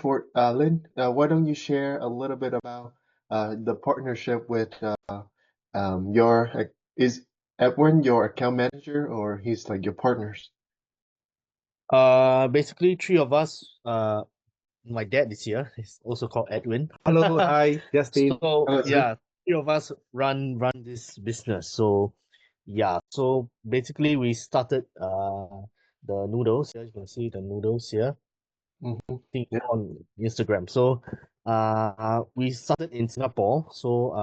For Lynn, why don't you share a little bit about the partnership with your is Edwin your account manager or he's like your partners? Basically three of us. My dad is here. He's also called Edwin. Hello, hi, Justin. So Hello, sir. yeah, three of us run this business. So yeah, so basically we started the noodles. Here you can see the noodles here. Thing Yeah. on Instagram. So we started in Singapore. So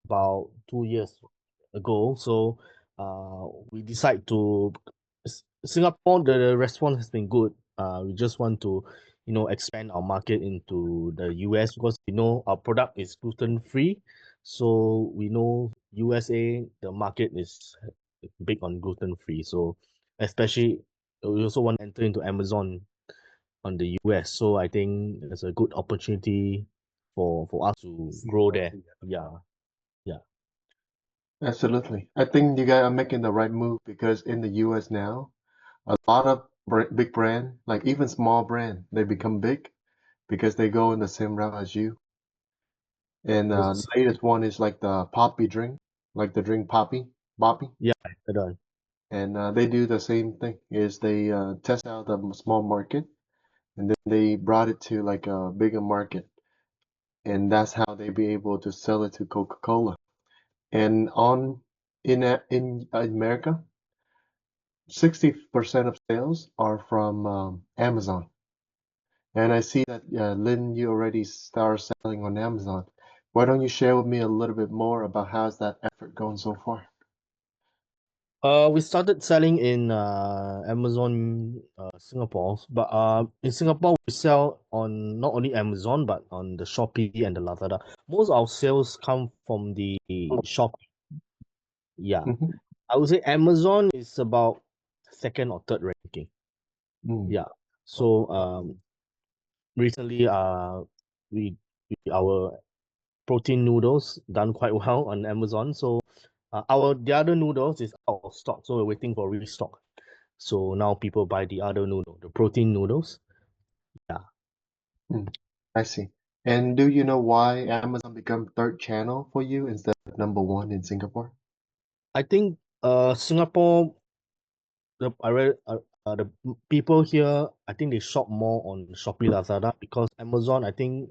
about 2 years ago. So we decide to Singapore. The response has been good. We just want to, expand our market into the US because we know our product is gluten free. So we know USA the market is big on gluten free. So especially we also want to enter into Amazon on the US. So I think it's a good opportunity for us to grow there. Yeah, yeah. Absolutely. I think you guys are making the right move because in the US now, a lot of big brand, like even small brand, they become big because they go in the same route as you. And the Yes. latest one is like the poppy drink, like the drink poppy. Yeah, I don't. And they do the same thing is they test out the small market and then they brought it to like a bigger market and that's how they be able to sell it to Coca-Cola. And in America, 60% of sales are from Amazon. And I see that Lynn, you already start selling on Amazon. Why don't you share with me a little bit more about how's that effort going so far? We started selling in Amazon Singapore, but in Singapore we sell on not only Amazon but on the Shopee and the Lazada. Most of our sales come from the Shopee. Yeah, Hmm. I would say Amazon is about second or third ranking. Mm. Yeah. So recently we our protein noodles done quite well on Amazon. So our the other noodles is out of stock, so we're waiting for restock. So now people buy the other noodle, the protein noodles. Yeah, Mm. I see. And do you know why Amazon become third channel for you instead of number one in Singapore? I think Singapore the people here I think they shop more on Shopee Lazada because Amazon I think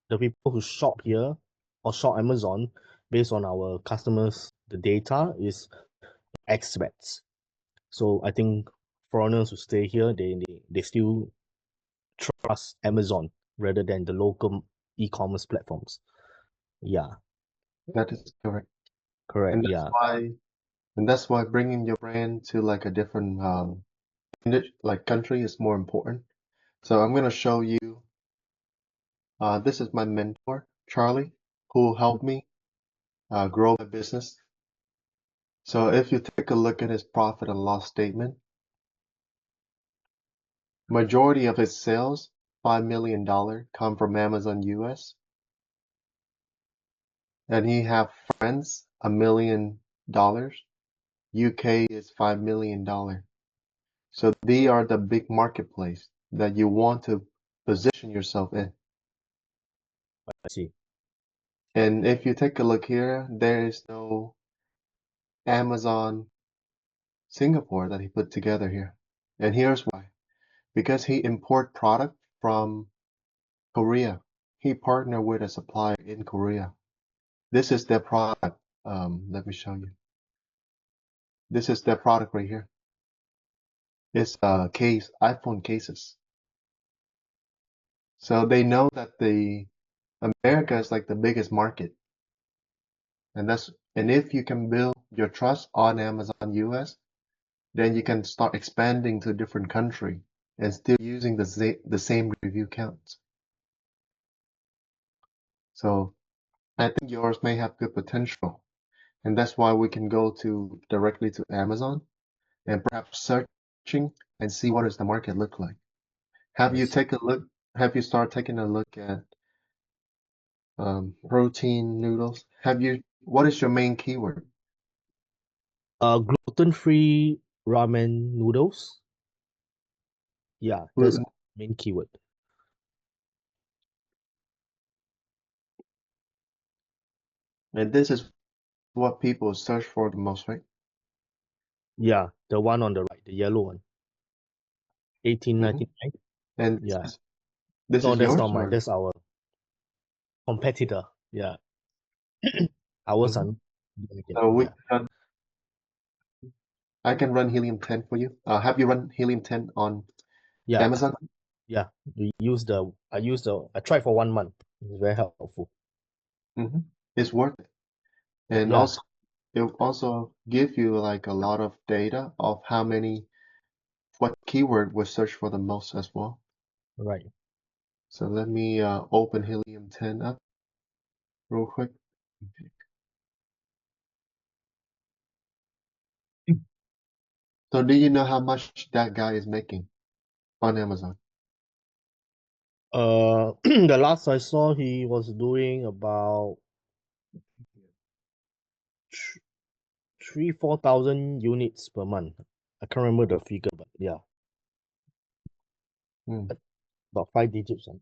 the people who shop here or shop Amazon based on our customers the data is expats. So I think foreigners who stay here, they still trust Amazon rather than the local e-commerce platforms. Yeah, That is correct. correct. And Yeah. that's why bringing your brand to like a different like country is more important. So I'm gonna show you. This is my mentor, Charlie, who helped me grow my business. So if you take a look at his profit and loss statement, majority of his sales, $5 million, come from Amazon US, and he have friends, $1 million. UK is $5 million. So they are the big marketplace that you want to position yourself in. I see. And if you take a look here, there is no Amazon Singapore that he put together here. And here's why. Because he import product from Korea. He partnered with a supplier in Korea. This is their product. Let me show you. This is their product right here. It's a case, iPhone cases. So they know that the America is like the biggest market. And if you can build your trust on Amazon US, then you can start expanding to different country and still using the same review counts. So I think yours may have good potential, and that's why we can go to directly to Amazon and perhaps searching and see what does the market look like. Have I you see. take a look? Have you started taking a look at protein noodles? Have you? What is your main keyword? Gluten-free ramen noodles. Yeah, that's Gluten. main keyword. And this is what people search for the most, right? Yeah, the one on the right, the yellow one. hmm 1899. And Yeah. this No, is that's yours not mine. or? That's our competitor. Yeah. Ours hmm are So we yeah. can run, I can run helium-10 for you. Have you run helium-10 on Yeah. Amazon? Yeah. I tried for 1 month. It's very helpful. hmm It's worth it. And Yeah, also, it will also give you like a lot of data of what keyword was searched for the most as well. right. So let me open helium-10 up real quick. So do you know how much that guy is making on Amazon? The last I saw, he was doing about 4,000 units per month. I can't remember the figure, but yeah, Hmm, about 5 digits. I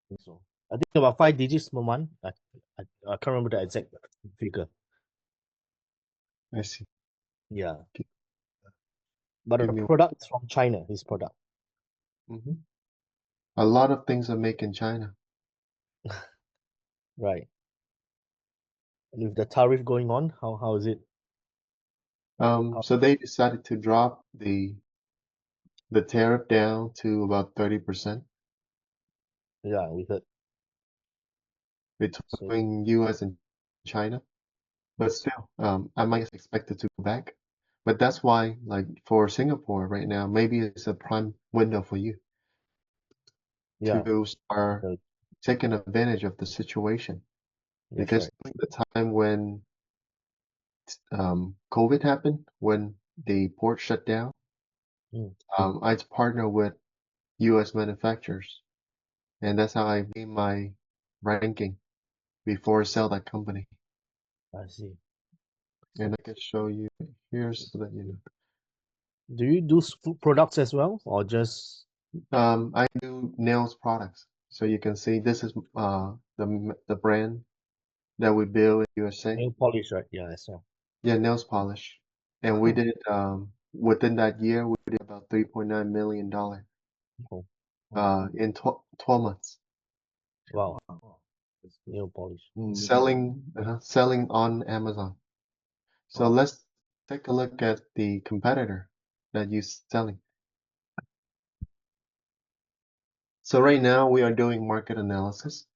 think so. I think about 5 digits per month. I can't remember the exact figure. I see. Yeah, Gi- but Give the me. product's from China. His product, Mhm. A lot of things are made in China. right? And with the tariff going on, how is it? How, So they decided to drop the tariff down to about 30% yeah, we heard. So between US and China. But still, I might expect it to go back. But that's why, like for Singapore right now, maybe it's a prime window for you yeah, to start the- taking advantage of the situation. that's Because right. during the time when COVID happened, when the port shut down, Mm, I partnered with US manufacturers, and that's how I gained my ranking before I sell that company. I see. And So, I can show you here so that you know. do you do food products as well, or just I do nails products. So you can see this is the brand that we build in USA. nail polish, right? Yeah, I saw. Yeah, nails polish. And we did within that year we did about $3.9 million Oh, in 12 months wow, nail polish. selling on Amazon. So let's take a look at the competitor that you're selling. So right now we are doing market analysis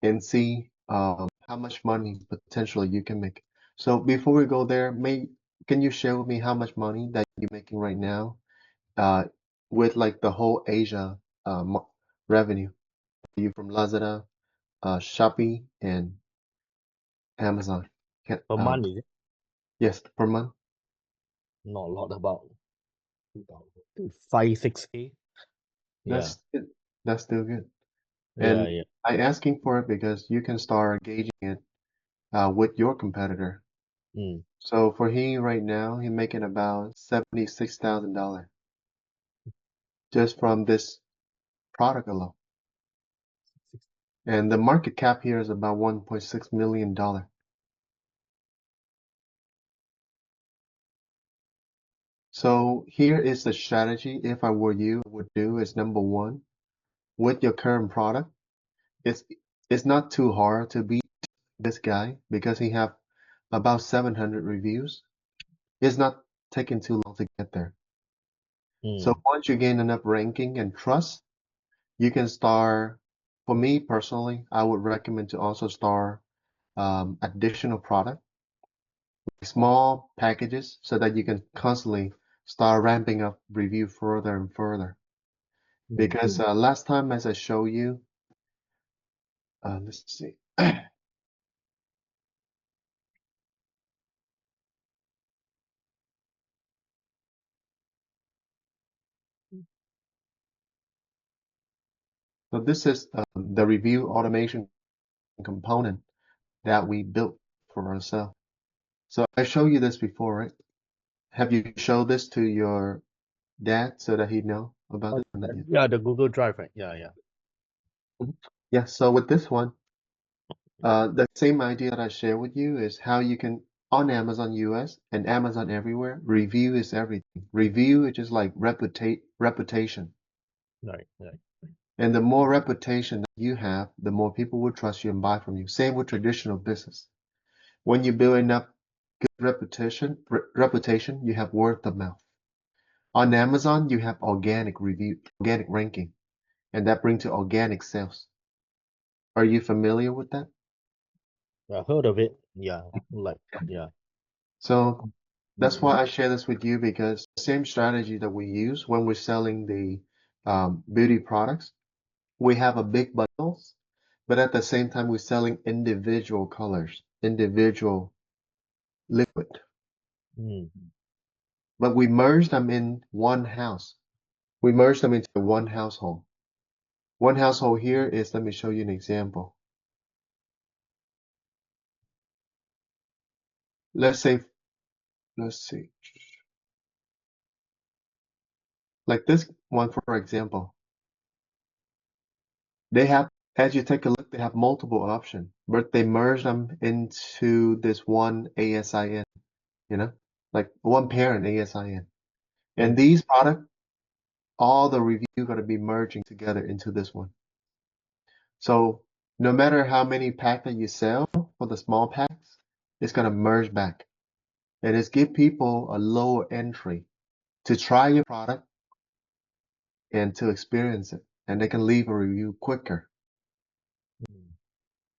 and see how much money potentially you can make. So before we go there, can you share with me how much money that you're making right now uh, with like the whole Asia revenue? You from Lazada, Shopee, and Amazon. Per month, is it? Yes, per month. Not a lot, about 5, 6K. Yeah, That's it. That's still good. yeah, And yeah. I asking for it because you can start gauging it with your competitor. Mm. So for he right now, he making about $76,000 just from this product alone. And the market cap here is about $1.6 million. So here is the strategy. If I were you, I would do is number one, with your current product, it's it's not too hard to beat this guy because he have about 700 reviews. It's not taking too long to get there. So Mm. once you gain enough ranking and trust, you can start. For me personally, I would recommend to also start additional product, small packages, so that you can constantly start ramping up review further and further. Mm. Because last time, as I show you, let's see. So this is the review automation component that we built for ourselves. So I showed you this before, right? Have you showed this to your dad so that he know about it or not yet? Yeah, the Google Drive, right? Yeah, yeah. Mhm. Yeah, so with this one, The same idea that I share with you is how you can, on Amazon US and Amazon everywhere, review is everything. Review is just like reputation. Right, right. And the more reputation that you have, the more people will trust you and buy from you. Same with traditional business. When you build enough good reputation, you have word of mouth. On Amazon, you have organic review, organic ranking, and that brings to organic sales. Are you familiar with that? I heard of it. Yeah, like yeah. So that's why I share this with you because the same strategy that we use when we're selling the beauty products, we have a big bundles, but at the same time, we're selling individual colors, individual liquid, Mm, but we merge them in one house. We merge them into one household. One household here is, let me show you an example. Let's say, let's see, like this one, for example. They have, as you take a look, they have multiple options, but they merge them into this one ASIN, like one parent ASIN. And mm, these products, all the review going to be merging together into this one. So no matter how many packs that you sell for the small packs, it's going to merge back. And it's give people a lower entry to try your product and to experience it. And they can leave a review quicker. mm,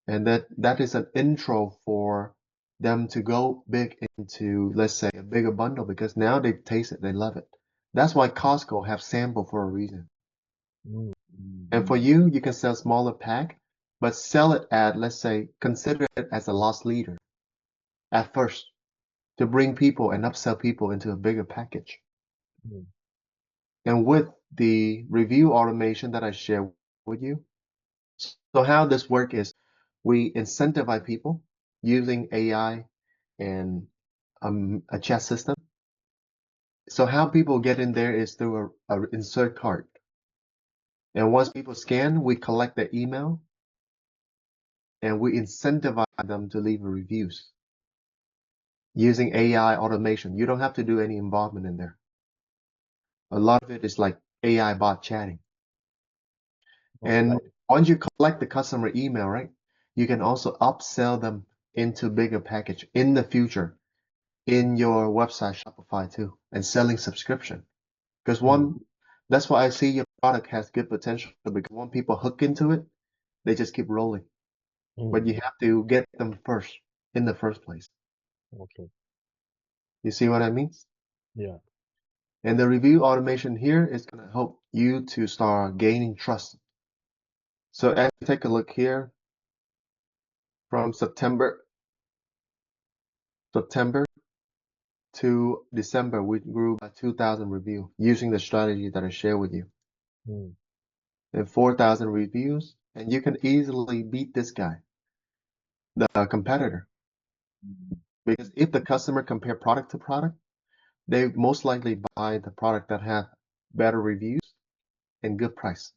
And that is an intro for them to go big into, let's say, a bigger bundle because now they taste it, they love it. That's why Costco have sample for a reason. mm, And for you, you can sell smaller pack, but sell it at, let's say, consider it as a loss leader at first to bring people and upsell people into a bigger package. mm, And with the review automation that I share with you, so how this work is we incentivize people using AI and a chat system. So how people get in there is through a insert card. And once people scan, we collect their email and we incentivize them to leave reviews using AI automation. You don't have to do any involvement in there. A lot of it is like AI bot chatting. all And right. once you collect the customer email, right, you can also upsell them into bigger package in the future in your website Shopify too and selling subscription. Because Mm, that's why I see your product has good potential because when people hook into it, they just keep rolling. But mm, you have to get them first in the first place. okay. You see what I mean? Yeah. And the review automation here is going to help you to start gaining trust. So as you take a look here from September to December, we grew by 2,000 reviews using the strategy that I share with you. Mm, And 4,000 reviews, and you can easily beat this guy, the competitor. Because if the customer compare product to product, they most likely buy the product that have better reviews and good price.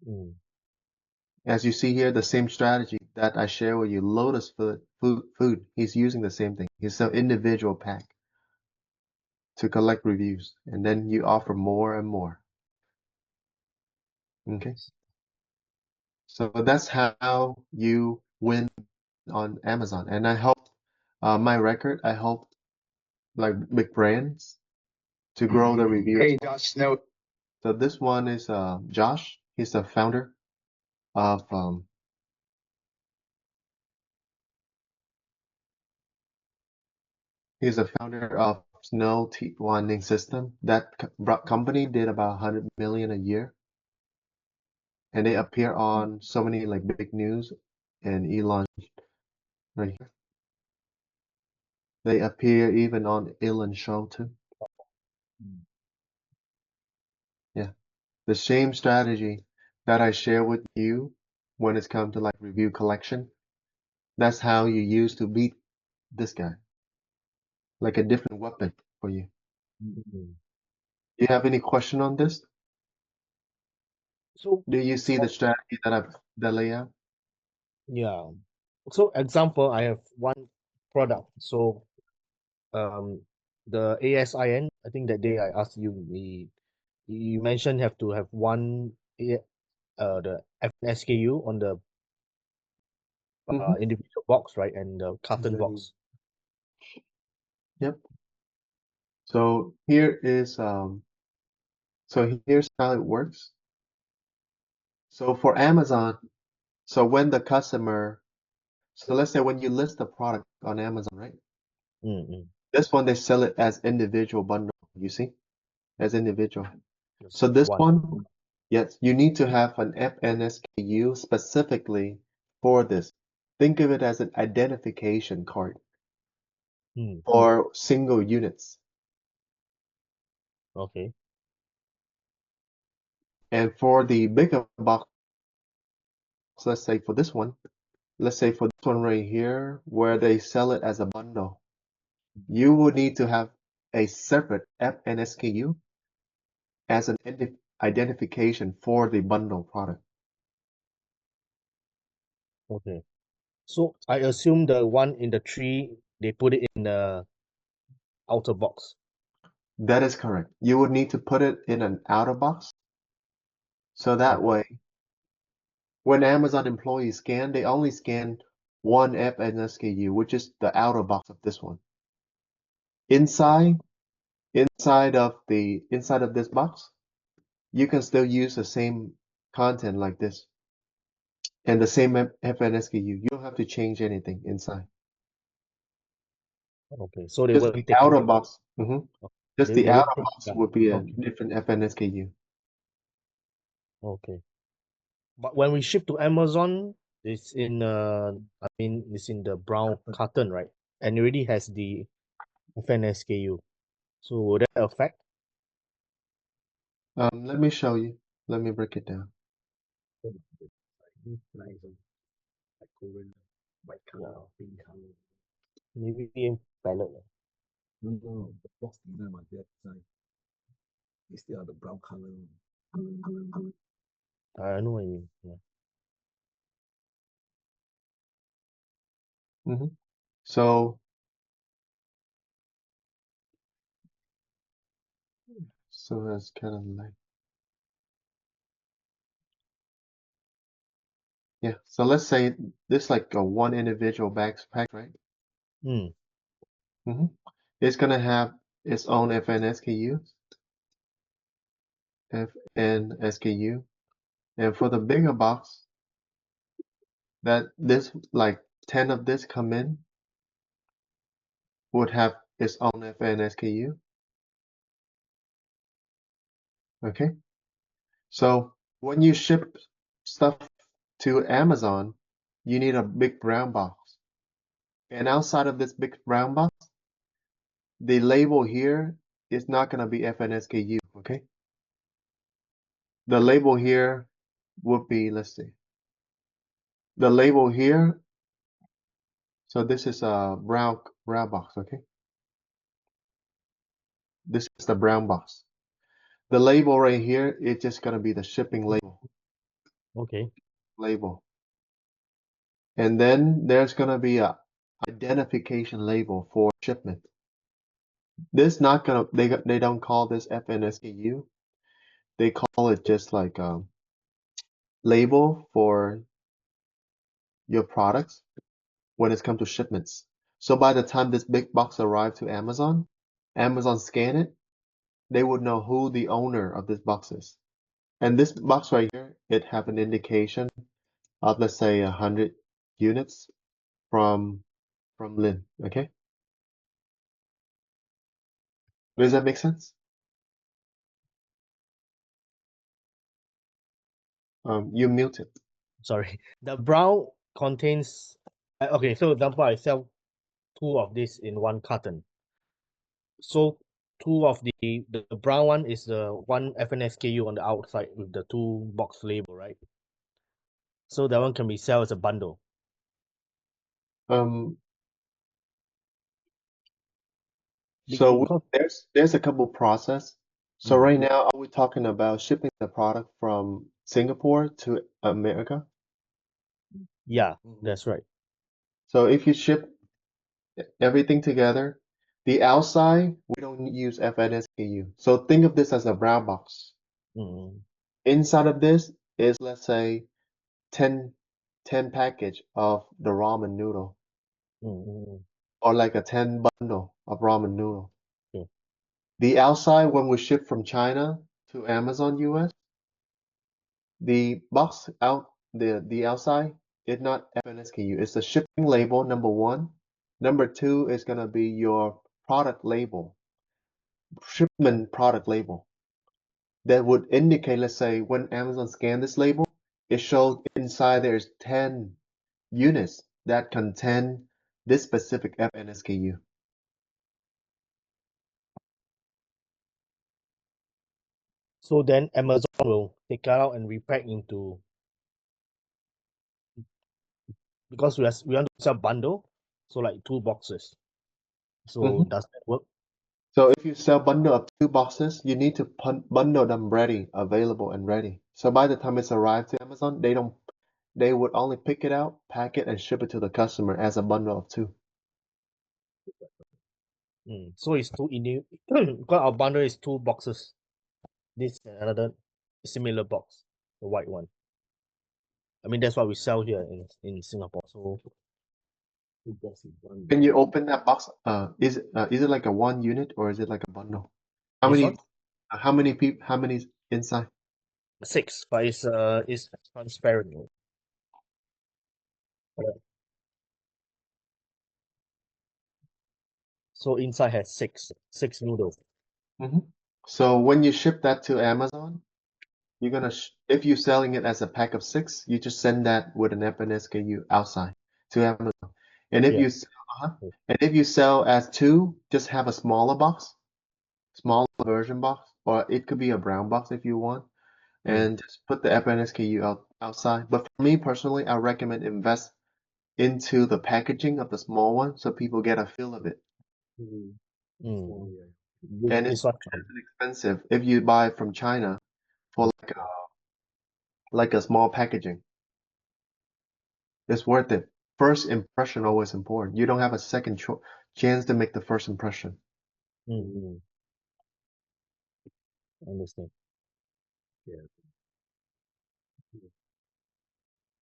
mm, As you see here, the same strategy that I share with you, Lotus food, he's using the same thing. He's an individual pack to collect reviews, and then you offer more and more. Okay, so that's how you win on Amazon. And I help my record. I help like big brands to grow the review. Hey, Josh Snow. So this one is Josh. He's the founder of he's the founder of Snow Teeth Winding System. That company did about 100 million a year, and they appear on so many like big news and Elon right here. They appear even on Elon show too. mm, Yeah, the same strategy that I share with you when it's come to like review collection. That's how you use to beat this guy, like a different weapon for you. mm. Do you have any question on this? So Do you see the strategy that I've the layout? Yeah. So example, I have one product. So the ASIN, I think that day I asked you, you mentioned have to have one the FN SKU on the Hmm. individual box, right? And the carton box. Yep. So here's how it works. So for Amazon, so when the customer, so let's say when you list the product on Amazon, right? Mm-hmm. This one they sell it as individual bundle, you see, as individual. Just So this one. one, yes, you need to have an FNSKU specifically for this. Think of it as an identification card Mm. for single units. Okay. And for the bigger box, let's say for this one, right here, where they sell it as a bundle, you would need to have a separate FNSKU as an identification for the bundle product. Okay. So I assume the one in the tree, they put it in the outer box. That is correct. You would need to put it in an outer box. So that Okay. way, when Amazon employees scan, they only scan one FNSKU, which is the outer box of this one. Inside, inside of this box, you can still use the same content like this and the same FNSKU. You don't have to change anything inside. Okay. So they Just will the take it. outer box. Just the They will outer take box it out. would be a Okay. different FNSKU. Okay. But when we ship to Amazon, it's in I mean it's in the brown carton, right? And it already has the FN SKU. So will that affect? Let me show you. Let me break it down. Wow. Maybe in palette. I know what you mean. Yeah. hmm So, it's kind of like, yeah. So let's say this like a one individual backpack, right? Mm. hmm It's gonna have its own FN SKU, and for the bigger box, that this like 10 of this come in would have its own FN SKU. Okay. So when you ship stuff to Amazon, you need a big brown box. And outside of this big brown box, the label here is not going to be FNSKU, okay? The label here would be, let's see. The label here, so this is a brown box, okay? This is the brown box. The label right here is just going to be the shipping Okay. label. And then there's going to be a identification label for shipment. This not gonna they don't call this FNSKU. They call it just like label for your products when it's come to shipments. So by the time this big box arrived to Amazon, Amazon scan it, they would know who the owner of this box is. And this box right here, it have an indication of let's say 100 units from Lynn. Okay, does that make sense? You muted. Sorry. The brown contains okay, so example I sell two of this in one carton. So two of the brown one is the one FN SKU on the outside with the two box label, right? So that one can be sold as a bundle. Um, So Because there's a couple process. So mm, right now, are we talking about shipping the product from Singapore to America? Yeah, that's right. So if you ship everything together, the outside, we don't use FNSKU. So think of this as a brown box. Mm, Inside of this is, let's say, 10, 10 package of the ramen noodle, mm. or like a 10 bundle of ramen noodle. Okay. The outside, when we ship from China to Amazon US, the box out the outside is not FNSKU. It's the shipping label, number one. Number two is gonna be your product label, shipment product label. That would indicate, let's say, when Amazon scanned this label, it shows inside there's 10 units that contain this specific FNSKU. So then Amazon will take it out and repack into, because we want to sell bundle, so like 2 boxes. So Mhm. does that work? So if you sell bundle of 2 boxes, you need to bundle them ready, available and ready. So by the time it's arrived to Amazon, they would only pick it out, pack it, and ship it to the customer as a bundle of 2. So it's two in because our bundle is 2 boxes. This is another similar box, the white one. I mean that's what we sell here in Singapore. So 2 boxes, one. Can you open that box? Is it like a one unit or is it like a bundle? How This many one? how many inside? 6, but it's transparent. So inside has six noodles. Hmm. So when you ship that to Amazon, you're gonna if you're selling it as a pack of 6, you just send that with an FNSKU outside to Amazon. And if Yeah. you and if you sell as 2, just have a smaller box, smaller version box, or it could be a brown box if you want, and just put the FNSKU outside. But for me personally, I recommend invest into the packaging of the small one so people get a feel of it. Mm. And This it's one. expensive if you buy from China for like a small packaging. It's worth it. First impression always important. You don't have a second chance to make the first impression. Mm. Understand.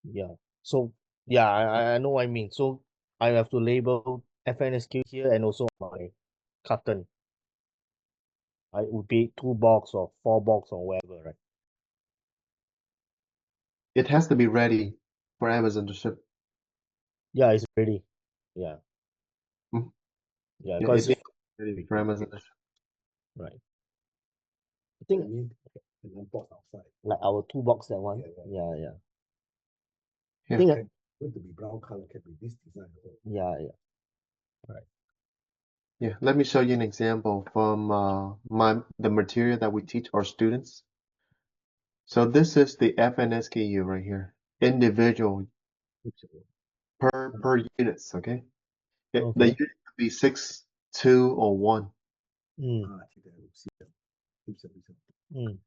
Yeah. So yeah, I know what I mean. So I have to label FNSQ here and also my carton. I would be 2 box or 4 box or whatever, right? It has to be ready for Amazon to ship. Yeah, it's ready. Yeah. Mhm. Yeah, Yeah, because it is ready for Amazon to ship. right. I think like our 2 box that one. Yeah, yeah. I Yeah. think going to be brown color can be this design. Yeah, yeah. Right. Yeah. Let me show you an example from the material that we teach our students. So this is the FNSKU right here. Individual per units, okay? The Okay. unit could be 6, 2, or 1. Mm. Mm.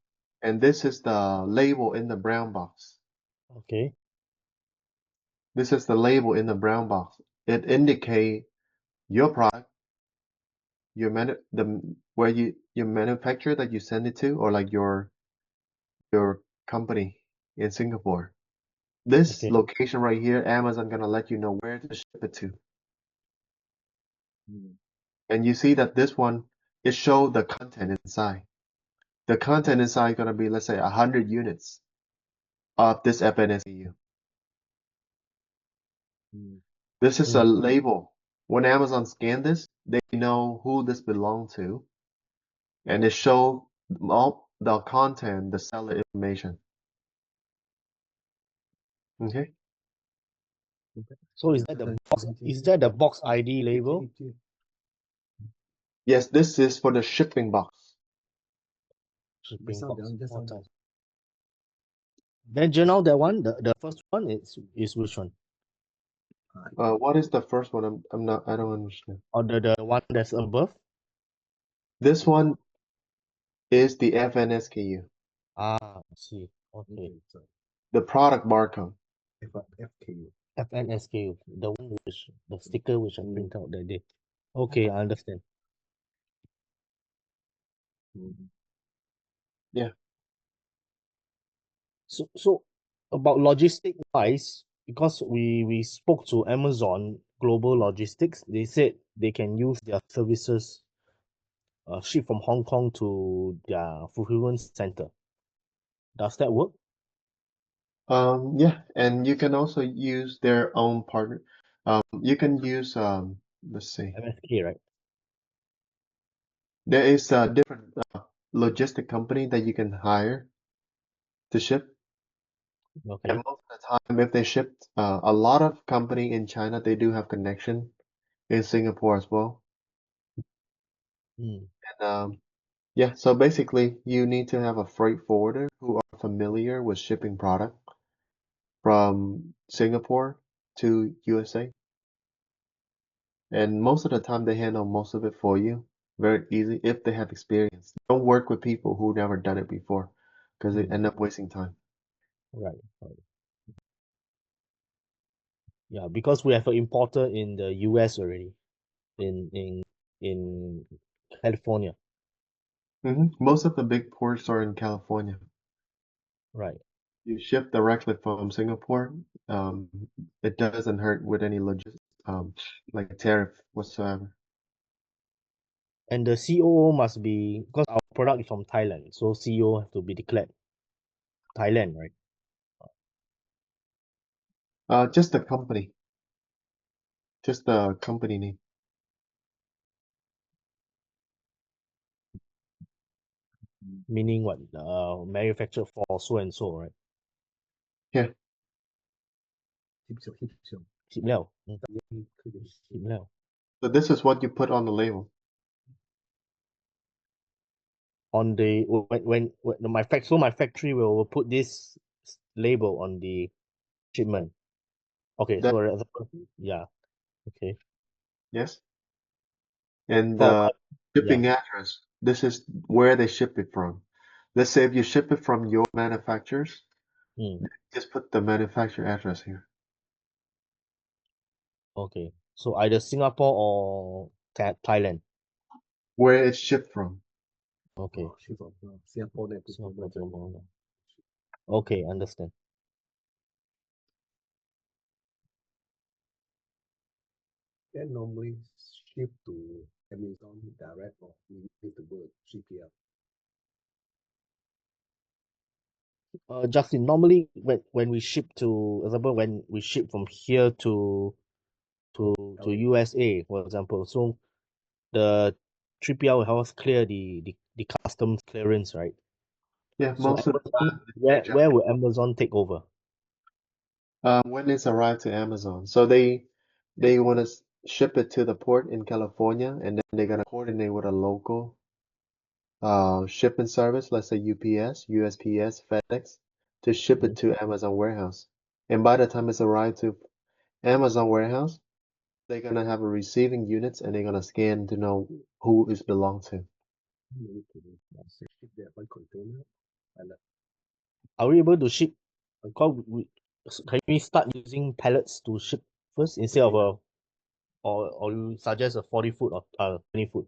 And this is the label in the brown box. Okay. This is the label in the brown box. It indicate your product, where your manufacturer that you send it to, or like your company in Singapore. This Okay. location right here, Amazon gonna let you know where to ship it to. And you see that this one, it show the content inside. The content inside gonna be, let's say, 100 units of this FNSEU. This is a label. When Amazon scan this, they know who this belong to, and it show all the content, the seller information. Okay. So is that the box? Is that the box ID label? Yes, this is for the shipping box. Shipping box. Then journal that one, the first one is which one? What is the first one? I don't understand. Or the one that's above? This one is the FNSKU, Ah, I see. Okay. the product barcode. FNSK, the one which the sticker which I print out that day. Okay, I understand. Yeah. So about logistic wise, because we spoke to Amazon Global Logistics, they said they can use their services ship from Hong Kong to their fulfillment center. Does that work? Yeah, and you can also use their own partner. You can use let's see. MSK, right? There is a different logistic company that you can hire to ship. And Okay. most of the time, if they ship, a lot of company in China, they do have connection in Singapore as well. Mm. And yeah, so basically, you need to have a freight forwarder who are familiar with shipping product from Singapore to USA. And most of the time, they handle most of it for you. Very easy if they have experience. Don't work with people who never done it before because they Mm. end up wasting time. Right. Right. Yeah, because we have an importer in the US already, in California. Most of the big ports are in California. Right. You ship directly from Singapore. Um, it doesn't hurt with any like tariff whatsoever. And the COO must be, because our product is from Thailand, so CEO have to be declared Thailand, right? Just the company name. Meaning what? Manufactured for so and so, right? Yeah. 貼料. Mm. 貼料. So this is what you put on the label. On the when my factory will put this label on the shipment. Okay, That so yeah, okay. yes. And For the yeah. shipping address. This is where they ship it from. Let's say if you ship it from your manufacturers, Mm, just put the manufacturer address here. okay. So either Singapore or Thailand. Where it's shipped from. Okay. Singapore Singapore, Singapore. Okay, understand. Then normally ship to Amazon direct or we need to go to 3PL. Justin, normally when we ship to, example, when we ship from here to USA, for example, so the 3PL will help us clear the customs clearance, right? Yeah, So most of the Amazon, time it's their job. where will Amazon take over? When it's arrived to Amazon. So they want to ship it to the port in California, and then they're gonna coordinate with a local shipping service, let's say UPS, USPS, FedEx, to ship it Mhm. to Amazon warehouse. And by the time it's arrived to Amazon warehouse, they're gonna have a receiving units and they're gonna scan to know who it belong to. We need to ship that one container and Are we able to ship? Can we start using pallets to ship first instead of or you suggest a 40 foot or 20 foot?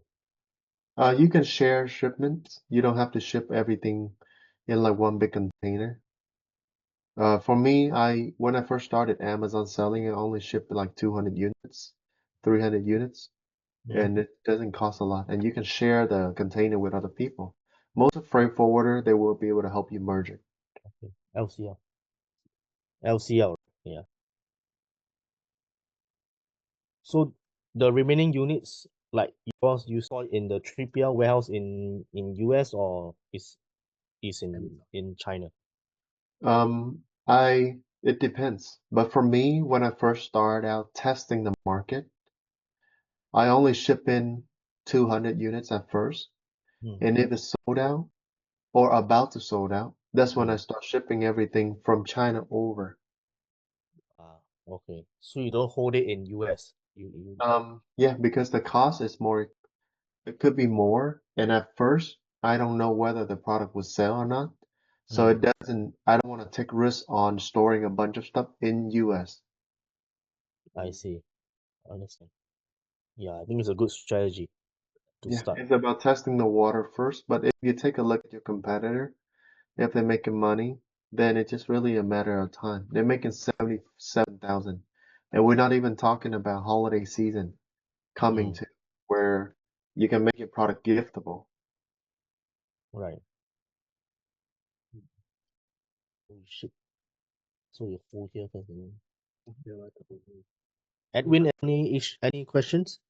You can share shipments. You don't have to ship everything in like one big container. For me, when I first started Amazon selling, I only shipped like 200 units, 300 units, Mhm. and it doesn't cost a lot. And you can share the container with other people. Most of freight forwarder, they will be able to help you merge it. Okay. LCL. Yeah. So the remaining units, like yours, you saw in the 3PL warehouse in US or is in China? It depends. But for me, when I first started out testing the market, I only ship in 200 units at first. Hmm. And if it's sold out or about to sold out, that's when I Hmm. start shipping everything from China over. Ah, okay. So you don't hold it in US. You Yeah, because the cost is more, it could be more. And at first, I don't know whether the product will sell or not. So hmm. I don't want to take risks on storing a bunch of stuff in US. I see. I understand. Yeah, I think it's a good strategy to Yeah, start. it's about testing the water first, but if you take a look at your competitor, if they're making money, then it's just really a matter of time. They're making 77,000. And we're not even talking about holiday season coming Mm, to where you can make your product giftable. right. Oh, shit. So you're full here first. Yeah, like a movie. Edwin, any questions?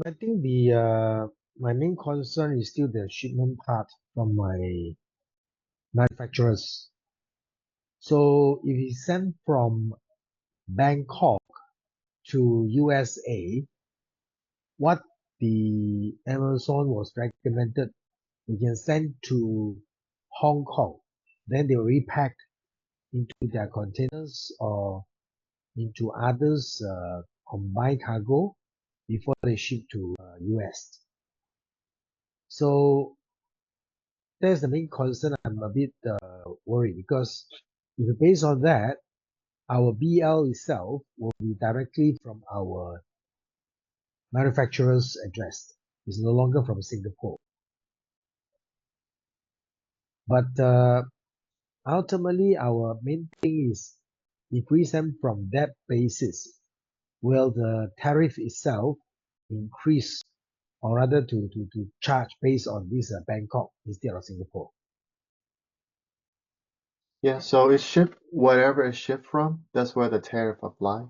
I think the my main concern is still the shipment part from my manufacturers. So if you send from Bangkok to USA, what the Amazon was recommended, we can send to Hong Kong. Then they will repack into their containers or into others combined cargo before they ship to US. So that's the main concern. I'm a bit worried because if based on that, our BL itself will be directly from our manufacturer's address. It's no longer from Singapore. But ultimately, our main thing is if we send from that basis, will the tariff itself increase or rather to charge based on this Bangkok instead of Singapore? Yeah, so it's shipped wherever it's shipped from, that's where the tariff apply.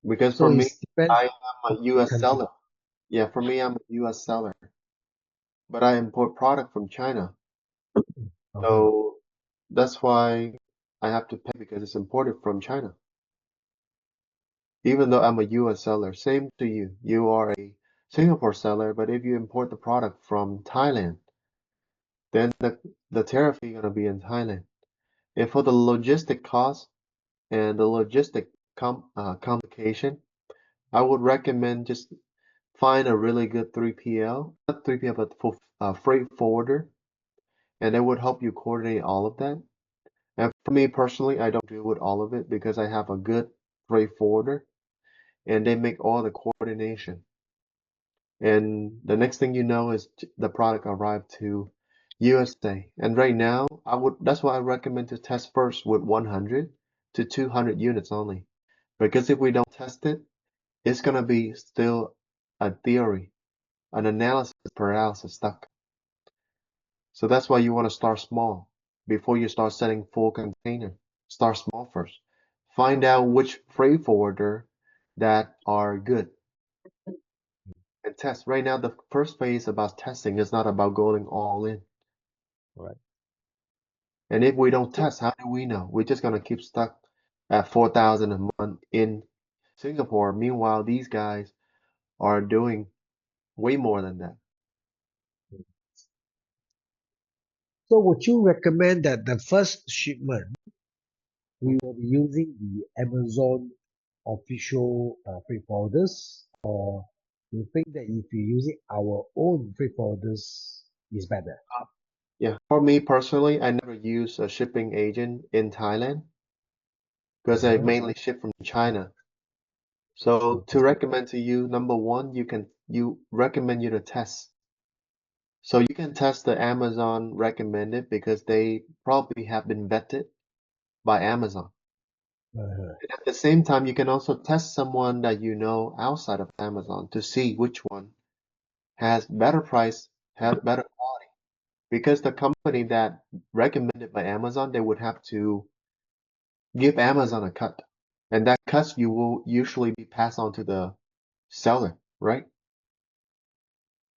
Because So for it me, depends I am on a the US country. seller. Yeah, for me, I'm a US seller, but I import product from China. Uh-huh. So that's why I have to pay because it's imported from China. Even though I'm a US seller, same to you. You are a Singapore seller, but if you import the product from Thailand, then the tariff is gonna be in Thailand. And for the logistic cost and the logistic complication, I would recommend just find a really good 3PL, not 3PL, but for freight forwarder, and it would help you coordinate all of that. And for me personally, I don't deal with all of it because I have a good freight forwarder, and they make all the coordination. And the next thing you know is the product arrived to USA. And right now, that's why I recommend to test first with 100 to 200 units only. Because if we don't test it, it's gonna be still a theory, an analysis paralysis stuck. So that's why you want to start small before you start setting full container. Start small first. Find out which freight forwarder that are good and test. Right now, the first phase about testing is not about going all in. Right. And if we don't test, how do we know? We're just gonna keep stuck at 4,000 a month in Singapore. Meanwhile, these guys are doing way more than that. So would you recommend that the first shipment we will be using the Amazon official freight forwarders, or you think that if you're using our own freight forwarders is better? Yeah, for me personally, I never use a shipping agent in Thailand because I Uh-huh. mainly ship from China. So to Okay. recommend to you, number one, you recommend you to test. So you can test the Amazon recommended because they probably have been vetted by Amazon. Uh-huh. And at the same time, you can also test someone that you know outside of Amazon to see which one has better price, have better quality. Because the company that recommended by Amazon, they would have to give Amazon a cut. And that cut you will usually be passed on to the seller, right?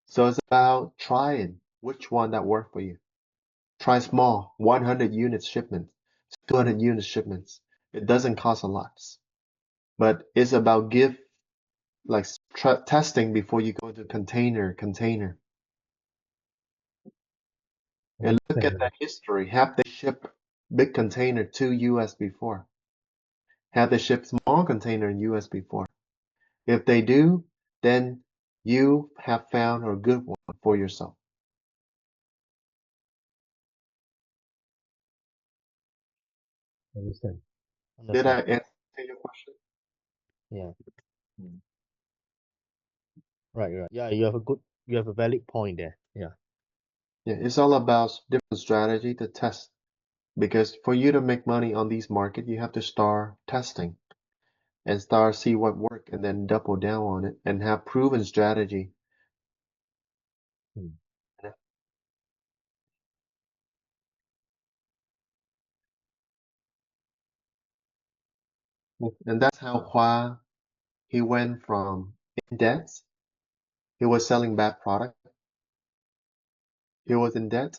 So it's about trying which one that worked for you. Try small, 100 units shipments, 200 units shipments. It doesn't cost a lot, but it's about like testing before you go to container. And look at the Understand. history. Have they shipped big container to US before? Have they shipped small container in US before? If they do, then you have found a good one for yourself. Understand. Did I Understand. answer your question? Yeah. Right. Yeah, you have a valid point there. Yeah. Yeah, it's all about different strategy to test. Because for you to make money on these market, you have to start testing and start see what work and then double down on it and have proven strategy. Mm. And that's how Hua, he went from in debt. He was selling bad product. He was in debt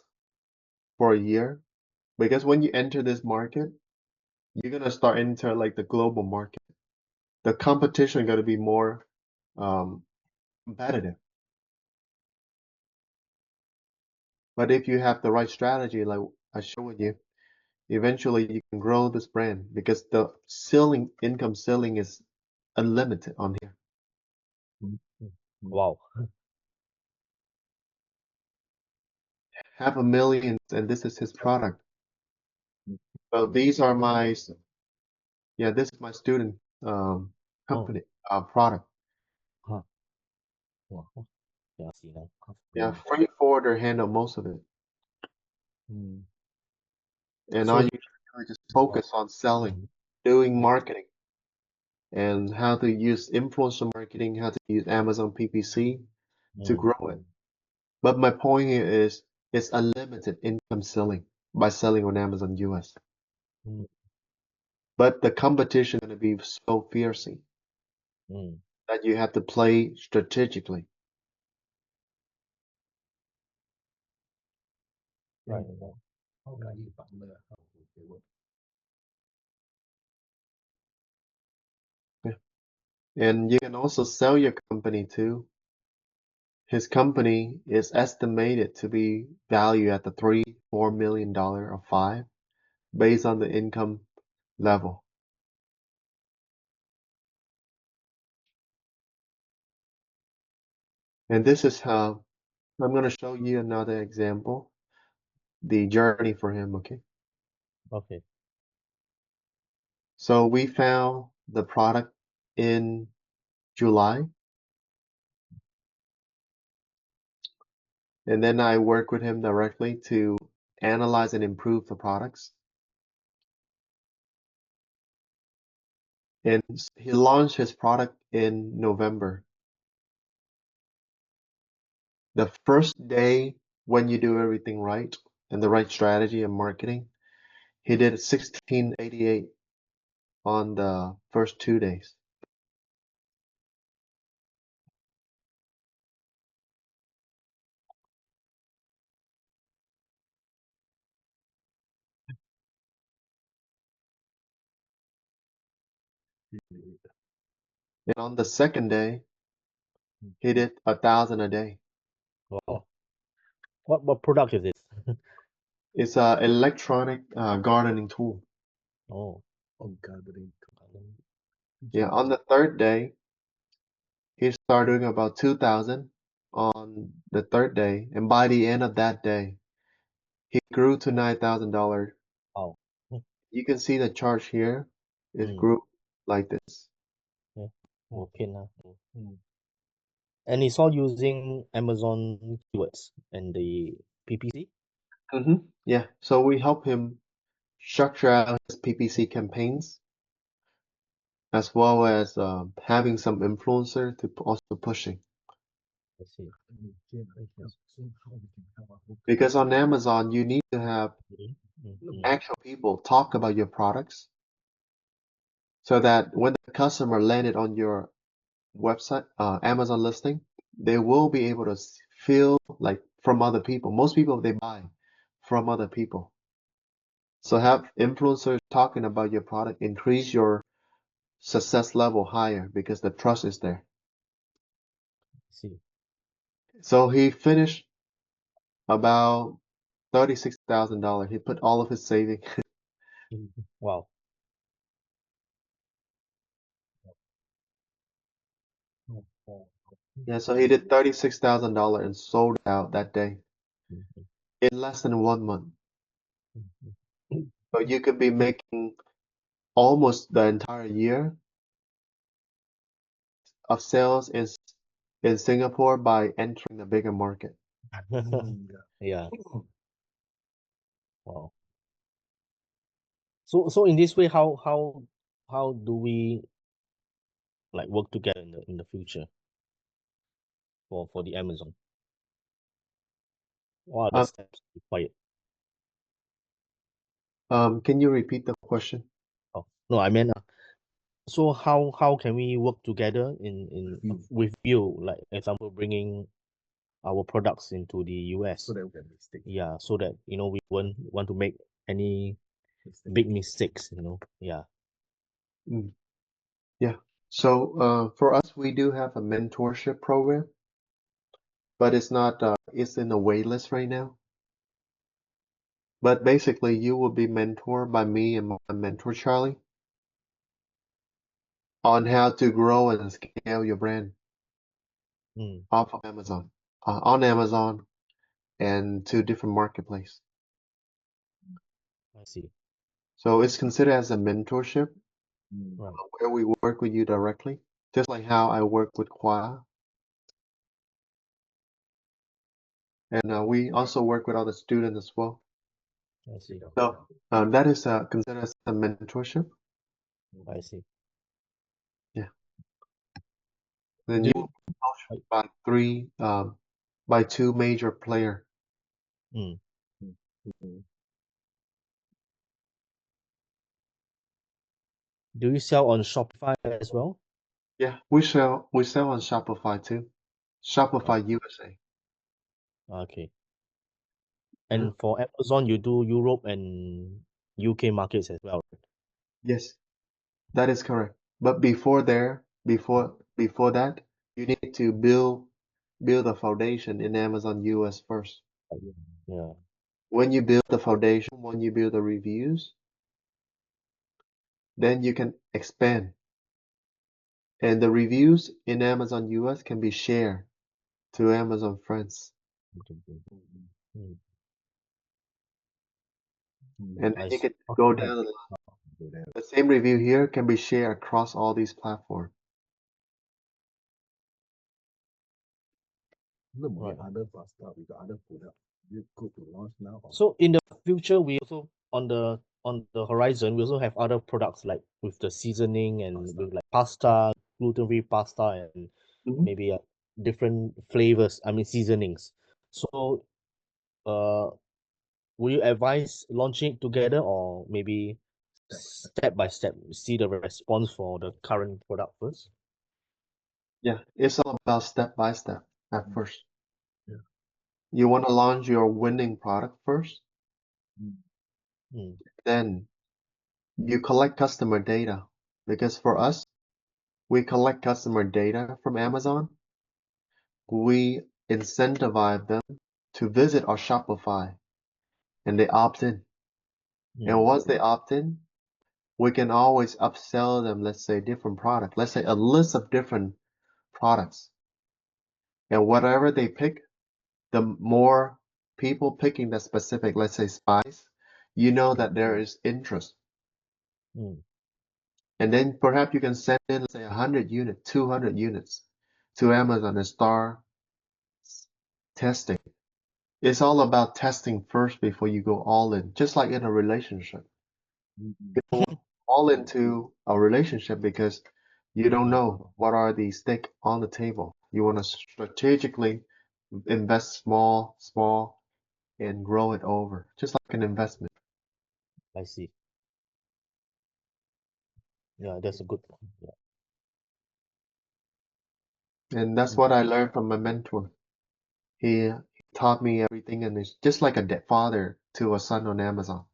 for a year. Because when you enter this market, you're gonna start enter like the global market. The competition gonna be more um, competitive. But if you have the right strategy, like I showed you, eventually you can grow this brand because the income ceiling is unlimited on here. Wow. $500,000, and this is his product. So these are this is my student Oh. company product. Huh. Wow. Yeah, I see now. Yeah, freight forwarder handle most of it, Mm. and all So you do is just focus on selling, doing marketing, and how to use influencer marketing, how to use Amazon PPC to grow it. But my point here is it's unlimited income selling by selling on Amazon US. Mm. But the competition is going to be so fiercey Mm. that you have to play strategically. Right. How can you partner? How they work? Yeah. And you can also sell your company too. His company is estimated to be valued at the $3-4 million or five based on the income level. And this is how I'm going to show you another example, the journey for him, okay? Okay. So we found the product in July, and then I work with him directly to analyze and improve the products. And he launched his product in November. The first day when you do everything right and the right strategy and marketing, he did 1688 on the first 2 days. And on the second day, he did 1,000 a day. Wow. What product is this? It's an electronic gardening tool. Oh. On gardening. Yeah, on the third day, he started doing about 2,000 on the third day, and by the end of that day, he grew to $9,000. Wow. You can see the chart here. It Mm. grew like this. Yeah. Okay now. And it's all using Amazon keywords and the PPC. Yeah, so we help him structure out his PPC campaigns as well as having some influencer to also pushing. I see. So how we can help our local Because on Amazon, you need to have Mm. actual people talk about your products so that when the customer landed on your website, Amazon listing, they will be able to feel like from other people. Most people, they buy from other people. So have influencers talking about your product, increase your success level higher because the trust is there. I see. So he finished about $36,000. He put all of his savings. Wow. Yeah, so he did $36,000 and sold out that day Mhm. in less than 1 month. So you could be making almost the entire year of sales is in Singapore by entering the bigger market. Yeah. Wow. So in this way, how do we like work together in the future for the Amazon? What are the Um, steps required? can you repeat the question? Oh, no, I meant so how can we work together in with you, like example bringing our products into the US? So that we can mistake. Yeah, so that we won't want to make any big mistakes, Yeah. Mm, yeah. So for us, we do have a mentorship program, but it's not it's in the wait list right now. But basically, you will be mentored by me and my mentor Charlie on how to grow and scale your brand Mm, off of Amazon, on Amazon, and to different marketplace. I see. So it's considered as a mentorship Right. where we work with you directly, just like how I work with Kwa, and we also work with other students as well. I see. So that is considered as a mentorship. I see. Yeah. Then Do you you, will be coached by two major player. mm, do you sell on Shopify as well? Yeah, we sell on Shopify too. Shopify USA. Okay. Uh-huh. And for Amazon, you do Europe and UK markets as well, right? Yes, that is correct. But before that, you need to build a foundation in Amazon US first. Yeah, When you build the foundation, when you build the reviews, then you can expand. And the reviews in Amazon US can be shared to Amazon friends. mm, And then I you see. can go Okay. down the line. The same review here can be shared across all these platforms. Look, we Right. other pasta, we got other product. You go to launch now. So in the future, we also on the horizon, we also have other products like with the seasoning and Pasta. with like pasta, gluten-free pasta, and Mhm. maybe different flavors. I mean seasonings. So, will you advise launching it together or maybe step by step, see the response for the current product first? Yeah, it's all about step by step at first. Yeah. You want to launch your winning product first, Mm, then you collect customer data. Because for us, we collect customer data from Amazon. We incentivize them to visit our Shopify and they opt in. And mm, once they opt in, we can always upsell them, let's say, different product. Let's say a list of different products. And whatever they pick, the more people picking that specific, let's say, spice, you know that there is interest. mm, And then perhaps you can send in, let's say, 100 units, 200 units to Amazon and start testing. It's all about testing first before you go all in, just like in a relationship. You don't want to all into a relationship because you don't know what are the stakes on the table. You want to strategically invest small, small, and grow it over, just like an investment. I see. Yeah, that's a good one. Yeah. And that's what I learned from my mentor. He taught me everything, and it's just like a father to a son on Amazon.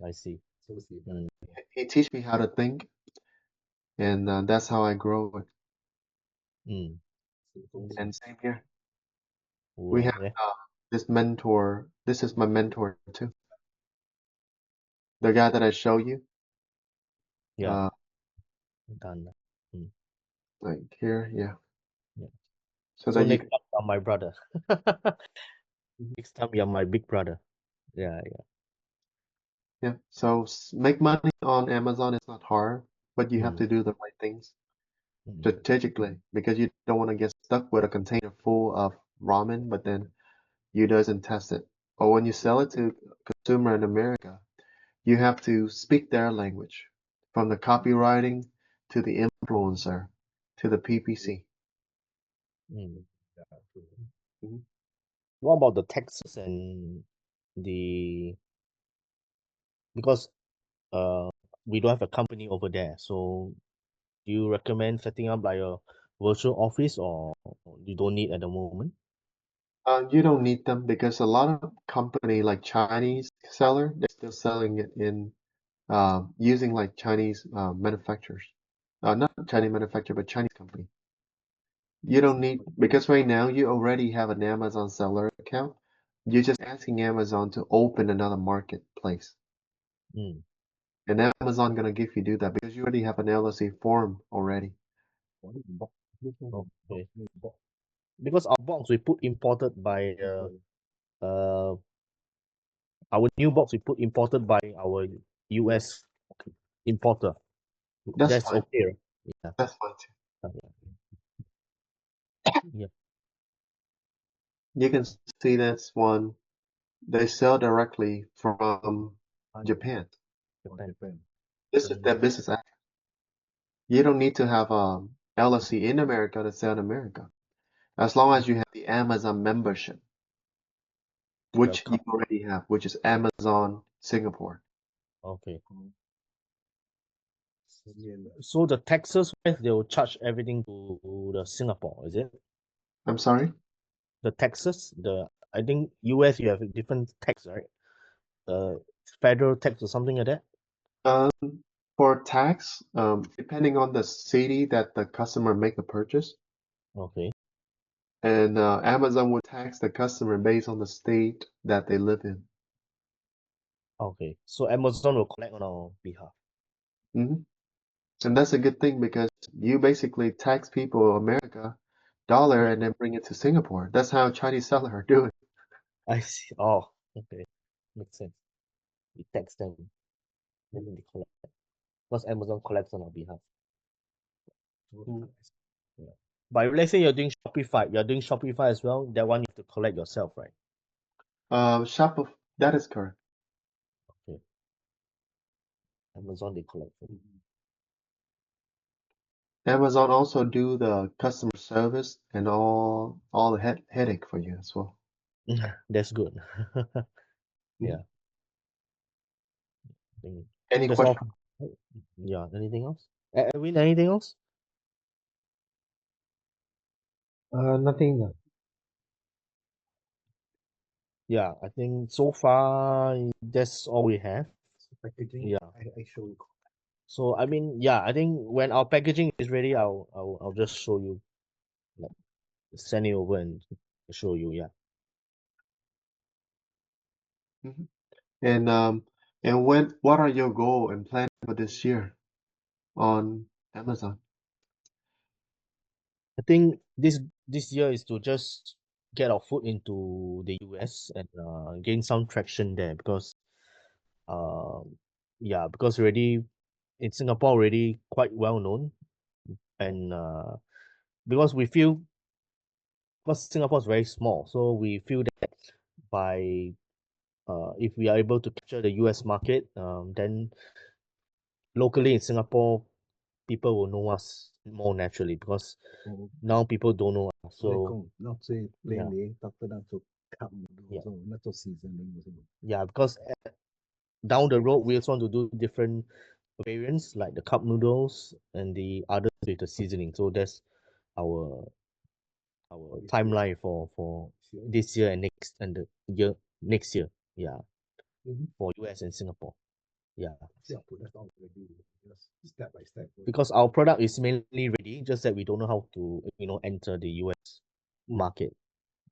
I see. So see, Mm, He teach me how to think, and that's how I grow it. mm. And same here. We Wow, have yeah. this mentor. This is my mentor too. The guy that I show you, Yeah, uh, done. Mm, like here, yeah. yeah. So So that you next can. time you're my brother. Next time you're my big brother. Yeah, yeah. Yeah. So make money on Amazon is not hard, but you have Mm, to do the right things mm, strategically because you don't want to get stuck with a container full of ramen, but then you doesn't test it. Or when you sell it to consumer in America, you have to speak their language, from the copywriting to the influencer to the PPC. mm. Yeah, true. Mhm. What about the taxes and the because uh we don't have a company over there, so do you recommend setting up like a virtual office or you don't need at the moment? You don't need them because a lot of company like Chinese seller, they're still selling it in using like Chinese manufacturers. Not Chinese manufacturer, but Chinese company. You don't need because right now you already have an Amazon seller account. You're just asking Amazon to open another marketplace. Mm. And Amazon gonna give you do that because you already have an LLC form already. Okay. Because our box we put imported by uh our new box we put imported by our US importer. That's That's fine. okay, right? Yeah. That's fine too. Yeah. You can see that's one they sell directly from Japan. Japan. This is their business act. You don't need to have LLC in America to sell in America. As long as you have the Amazon membership, The which you already have, which is Amazon Singapore. okay. And So the taxes wise, they will charge everything to the Singapore, is it? I'm sorry? The taxes, the I think US you have a different tax, right? Uh, federal tax or something like that. Um, for tax, depending on the city that the customer make the purchase, Okay. and Amazon will tax the customer based on the state that they live in. Okay. So Amazon will collect on our behalf. Hmm. And that's a good thing because you basically tax people in America dollar and then bring it to Singapore. That's how Chinese sellers are doing. I see. Oh, okay. Makes sense. We tax them, then they collect. Because Amazon collects on our behalf. Mm. Yeah. But if let's say you're doing Shopify as well, that one you have to collect yourself, right? That is correct. Okay. Amazon they collect for you. Amazon also do the customer service and all the headache for you as well. That's good. Mhm. Yeah. I Any think that's all. question? Yeah. Anything else? Edwin, anything else? Nothing. Yeah, I think so far that's all we have. packaging, Yeah. I show you. So I mean, yeah, I think when our packaging is ready, I'll just show you, like send it over and show you. Yeah. Mhm. And what are your goal and plan for this year on Amazon? I think this year is to just get our foot into the US and gain some traction there because yeah, because already in Singapore already quite well known, and because we feel because Singapore is very small, so we feel that by if we are able to capture the US market, then locally in Singapore people will know us more naturally because Oh, now people don't know us. So not say yeah, plainly, doctor 那做 cup yeah, noodles 那做 seasoning 是吗？ yeah, because down the road we also want to do different variants like the cup noodles and the others with the seasoning. So that's our timeline for this year and next and the year next year. Yeah, for US and Singapore. Yeah, Yeah, put that on already. Just step by step. because our product is mainly ready, just that we don't know how to enter the US market.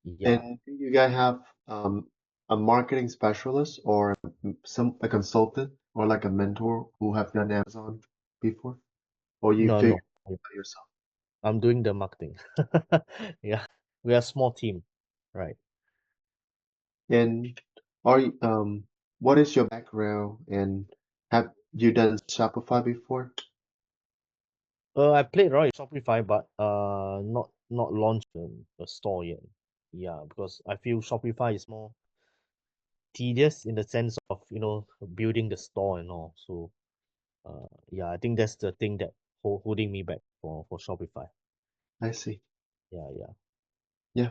Yeah, And do you guys have a marketing specialist or a consultant or like a mentor who have done Amazon before? Or you no, figure no, it out yourself? I'm doing the marketing. Yeah, we are a small team, right? And are you, what is your background and have you done Shopify before? I played around with Shopify, but not launched a store yet. Yeah, because I feel Shopify is more tedious in the sense of building the store and all. So yeah, I think that's the thing that holding me back for Shopify. I see. Yeah. Yeah.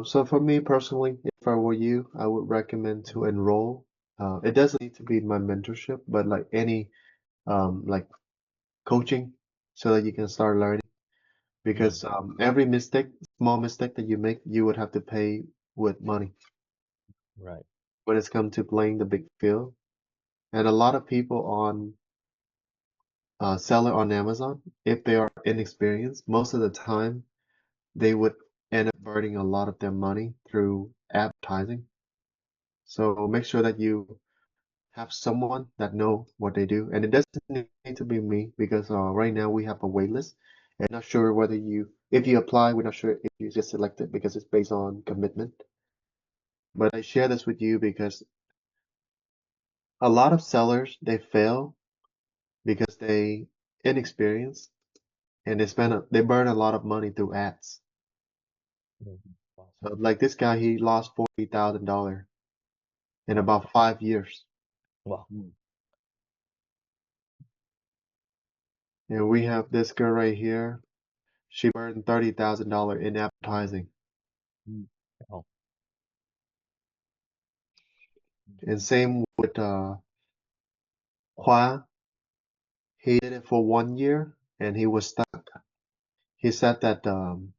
So for me personally, if I were you, I would recommend to enroll. It doesn't need to be my mentorship, but like any like coaching so that you can start learning. Because every small mistake that you make, you would have to pay with money Right. when it's come to playing the big field. And a lot of people on seller on Amazon, if they are inexperienced, most of the time they would end up burning a lot of their money through advertising. So make sure that you have someone that know what they do, and it doesn't need to be me because right now we have a wait list. And not sure whether if you apply, we're not sure if you get selected because it's based on commitment. But I share this with you because a lot of sellers they fail because they inexperienced and they burn a lot of money through ads. Wow. So like this guy, he lost $40,000 in about 5 years. Wow. And we have this girl right here. She burned $30,000 in advertising. Wow. And same with Hua. He did it for 1 year and he was stuck. He said that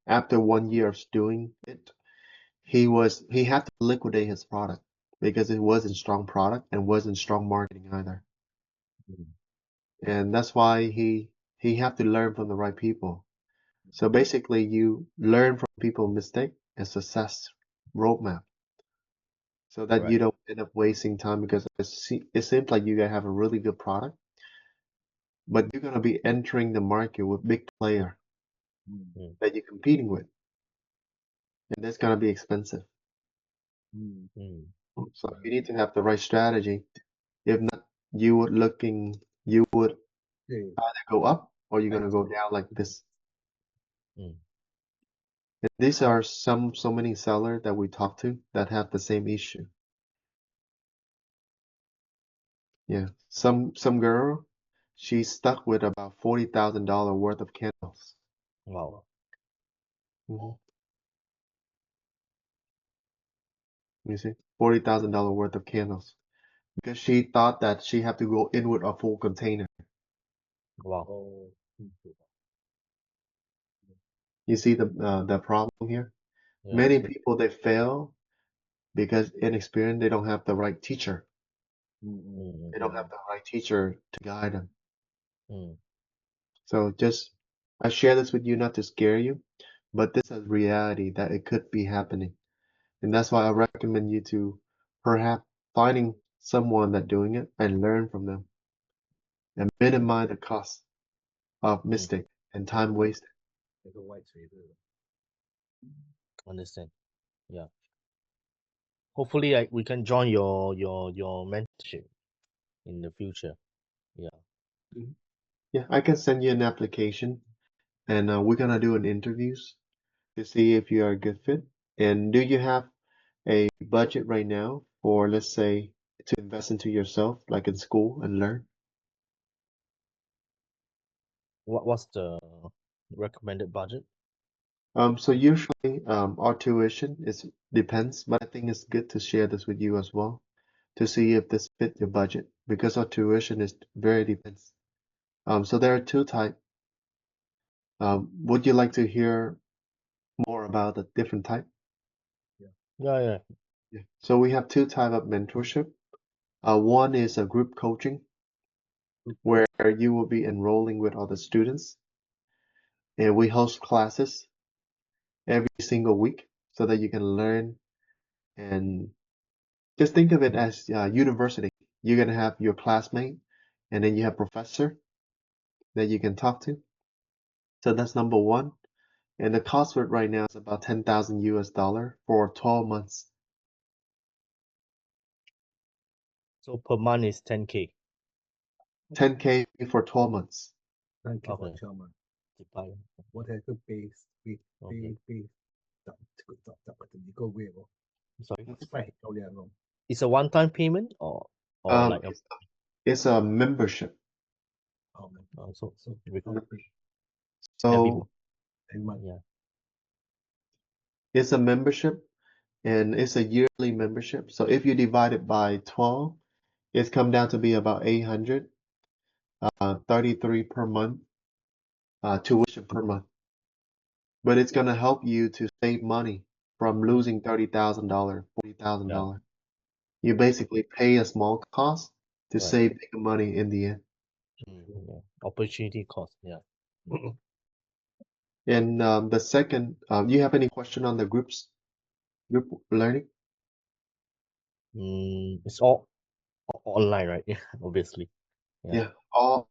after 1 year of doing it, he had to liquidate his product because it wasn't strong product and wasn't strong marketing either. And that's why he had to learn from the right people. So basically, you learn from people's mistake and success roadmap, so that Right. you don't end up wasting time because it seems like you guys have a really good product, but you're gonna be entering the market with big player Mm. that you're competing with, and that's gonna be expensive. Mm. So you need to have the right strategy. If not, you would Okay. either go up or you're gonna go down like this. Mm. And these are so many sellers that we talk to that have the same issue. Yeah, some girl, she's stuck with about $40,000 worth of candles. Wow. Mhm. You see, $40,000 worth of candles because she thought that she had to go in with a full container. Wow. You see the problem here? Yeah. Many people they fail because inexperienced, they don't have the right teacher. Mm. They don't have the right teacher to guide them. Mm. So I share this with you not to scare you, but this is reality that it could be happening. And that's why I recommend you to perhaps finding someone that doing it and learn from them and minimize the cost of Mm. mistake and time wasted. Like a white trader. Understand. Yeah. Hopefully, we can join your mentorship in the future. Yeah. Mhm. Yeah, I can send you an application and we're gonna do an interviews to see if you are a good fit. And do you have a budget right now for, let's say, to invest into yourself, like in school and learn? What's the recommended budget? So usually, our tuition is depends, but I think it's good to share this with you as well to see if this fit your budget because our tuition is very depends. So there are two type. Would you like to hear more about the different type? Yeah. Yeah. So we have two type of mentorship. One is a group coaching where you will be enrolling with other students, and we host classes every single week so that you can learn and just think of it as university. You're gonna have your classmate, and then you have professor that you can talk to. So that's number one. And the cost for it right now is about 10,000 US dollar for 12 months. So per month is 10K. 10K for 12 months. 10K for Okay. 12 months. Divide. What has to pay Okay. 10個月喎， Sorry. 快夠兩咯。 It's a one-time payment or like a It's a membership. so So every So month. every month. Yeah. it's a membership and it's a yearly membership. So if you divide it by 12, it's come down to be about 800, 33 per month, tuition per month. But it's going to help you to save money from losing $30,000, $40,000. You basically pay a small cost to Right. save big money in the end. Yeah. Opportunity cost. Yeah. And the second, you have any question on the group learning? It's all online, right? Yeah, obviously. Yeah, all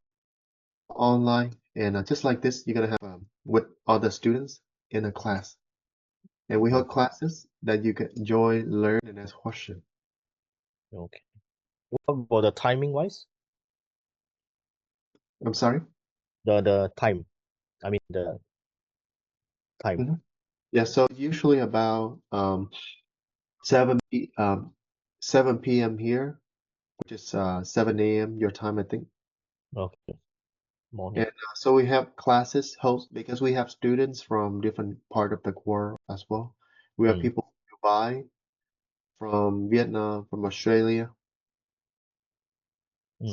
online. And just like this, you're going to have with other students in a class. And we hold classes that you can join, learn, and ask questions. Okay. What about the timing wise? I'm sorry? The time. I mean the time. Mhm. Yeah, so usually about 7 p.m. here, which is 7 a.m. your time, I think. Okay. Morning. And so we have classes host because we have students from different part of the world as well. We have people from Dubai, from Vietnam, from Australia.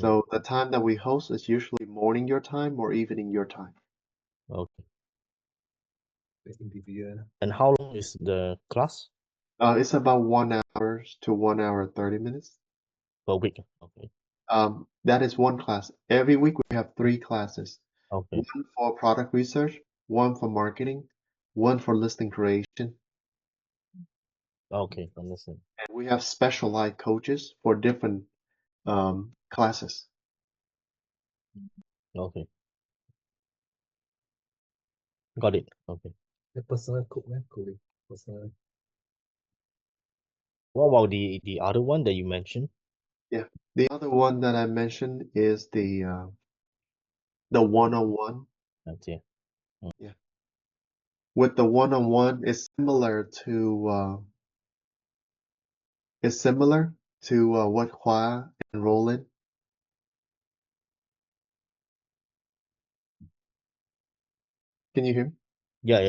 So the time that we host is usually morning your time or evening your time. Okay. Individual. And how long is the class It's about 1 hour to 1 hour 30 minutes. per week? Okay. That is one class. Every week we have 3 classes. Okay. One for product research, one for marketing, one for listing creation. Okay. Understand. And we have specialized coaches for different classes. Okay. Got it. Okay. The personal cook, cooking. Personal. What about the other one that you mentioned? Yeah. The other one that I mentioned is the one-on-one. That's it. Yeah. With the one-on-one, it's similar to what Hua and Roland. Can you hear me? Yeah.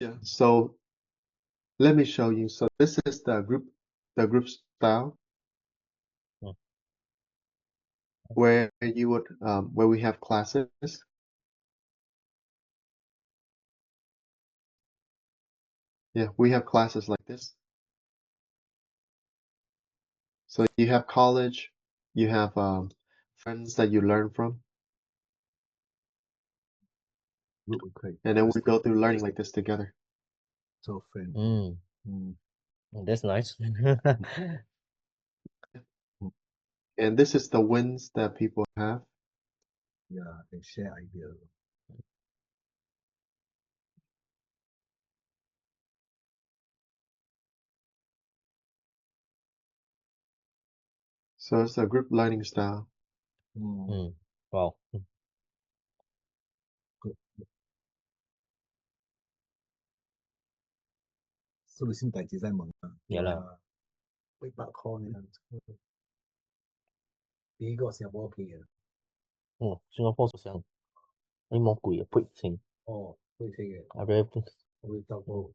Yeah. So let me show you. So this is the group style Mm. where you would where we have classes. Yeah, we have classes like this. So you have college, you have friends that you learn from, and then we go through learning like this together. So friend. That's nice. And this is the wins that people have. Yeah, they share ideas. So it's a group learning style. Wow. So 你先大致在問啊， Yeah lah. 800塊呢？呢個新加坡片嘅，新加坡好像冇貴啊，倍錢。哦，會聽嘅，I very good. 我會照顧。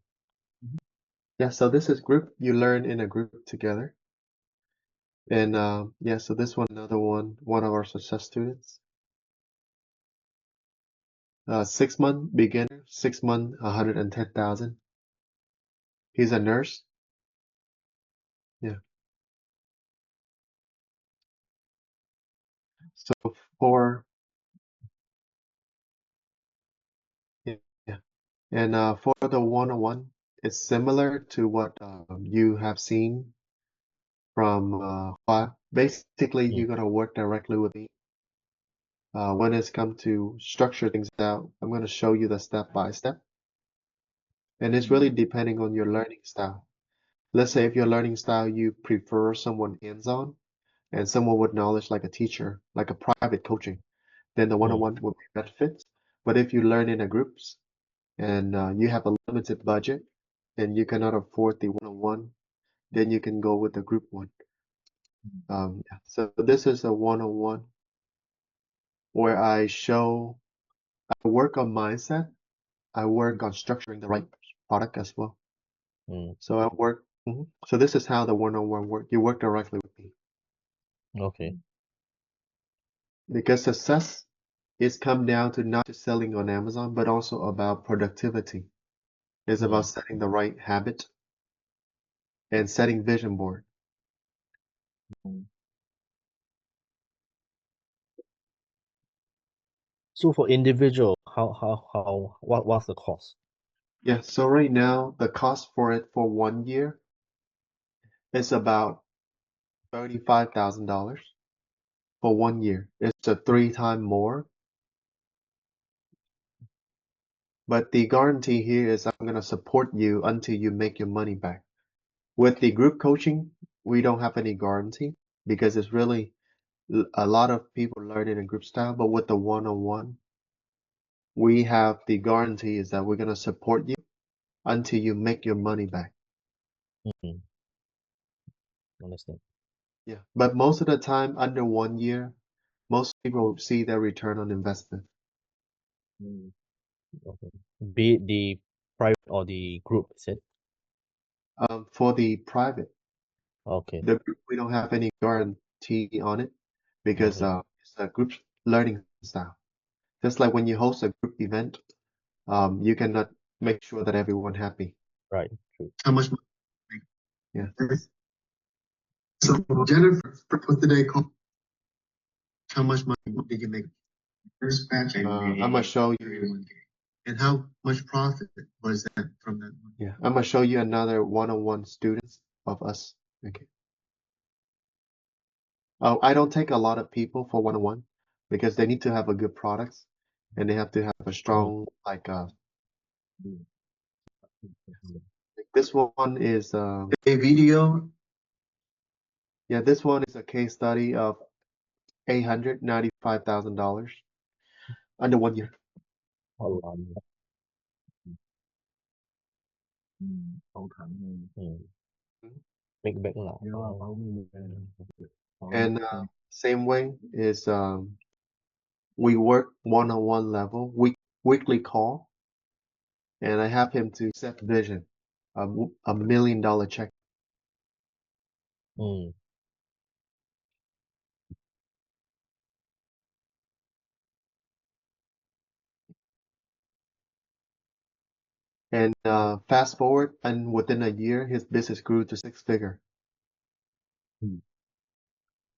Yeah, so this is group. You learn in a group together. And yeah, so this one, another one of our success students. 6-month beginner, 6 month, 110,000. He's a nurse. Yeah. So for yeah, yeah. And for the one-on-one, it's similar to what you have seen from Hua. Basically, you're gonna work directly with me. When it's come to structure things out, I'm gonna show you the step by step. And it's really depending on your learning style. let's say if your learning style, you prefer someone hands-on and someone with knowledge like a teacher, like a private coaching, then the one-on-one will be better fit. But if you learn in a groups and you have a limited budget and you cannot afford the one-on-one, then you can go with the group one. Yeah. So this is a one-on-one where I work on mindset, I work on structuring the right product as well. So I work. So this is how the one-on-one work. You work directly with me Okay. because success is come down to not just selling on Amazon, but also about productivity. It's about setting the right habit and setting vision board. So for individual, what's the cost? Yeah. So right now, the cost for it for 1 year is about $35,000 for 1 year. It's a 3 time more. But the guarantee here is I'm going to support you until you make your money back. With the group coaching, we don't have any guarantee because it's really a lot of people learn in a group style. But with the one-on-one, we have the guarantee is that we're going to support you until you make your money back. Understand. Yeah. But most of the time, under 1 year, most people see their return on investment. Okay. Be it the private or the group, is it? For the private, Okay. the group, we don't have any guarantee on it because it's a group learning style. Just like when you host a group event, you cannot make sure that everyone happy. Right. True. How much money? Yeah. So Jennifer, for today, how much money did you make? First batch, I'm gonna show you. And how much profit was that from that one? Yeah, I'm gonna show you another one-on-one students of us. Okay. Oh, I don't take a lot of people for one-on-one because they need to have a good products and they have to have a strong like this one is a video. Yeah, this one is a case study of $895,000 under 1 year. Make back now. And same way is we work one-on-one level, weekly call, and I have him to set vision, $1 million check. And fast forward, and within a year, his business grew to 6 figure.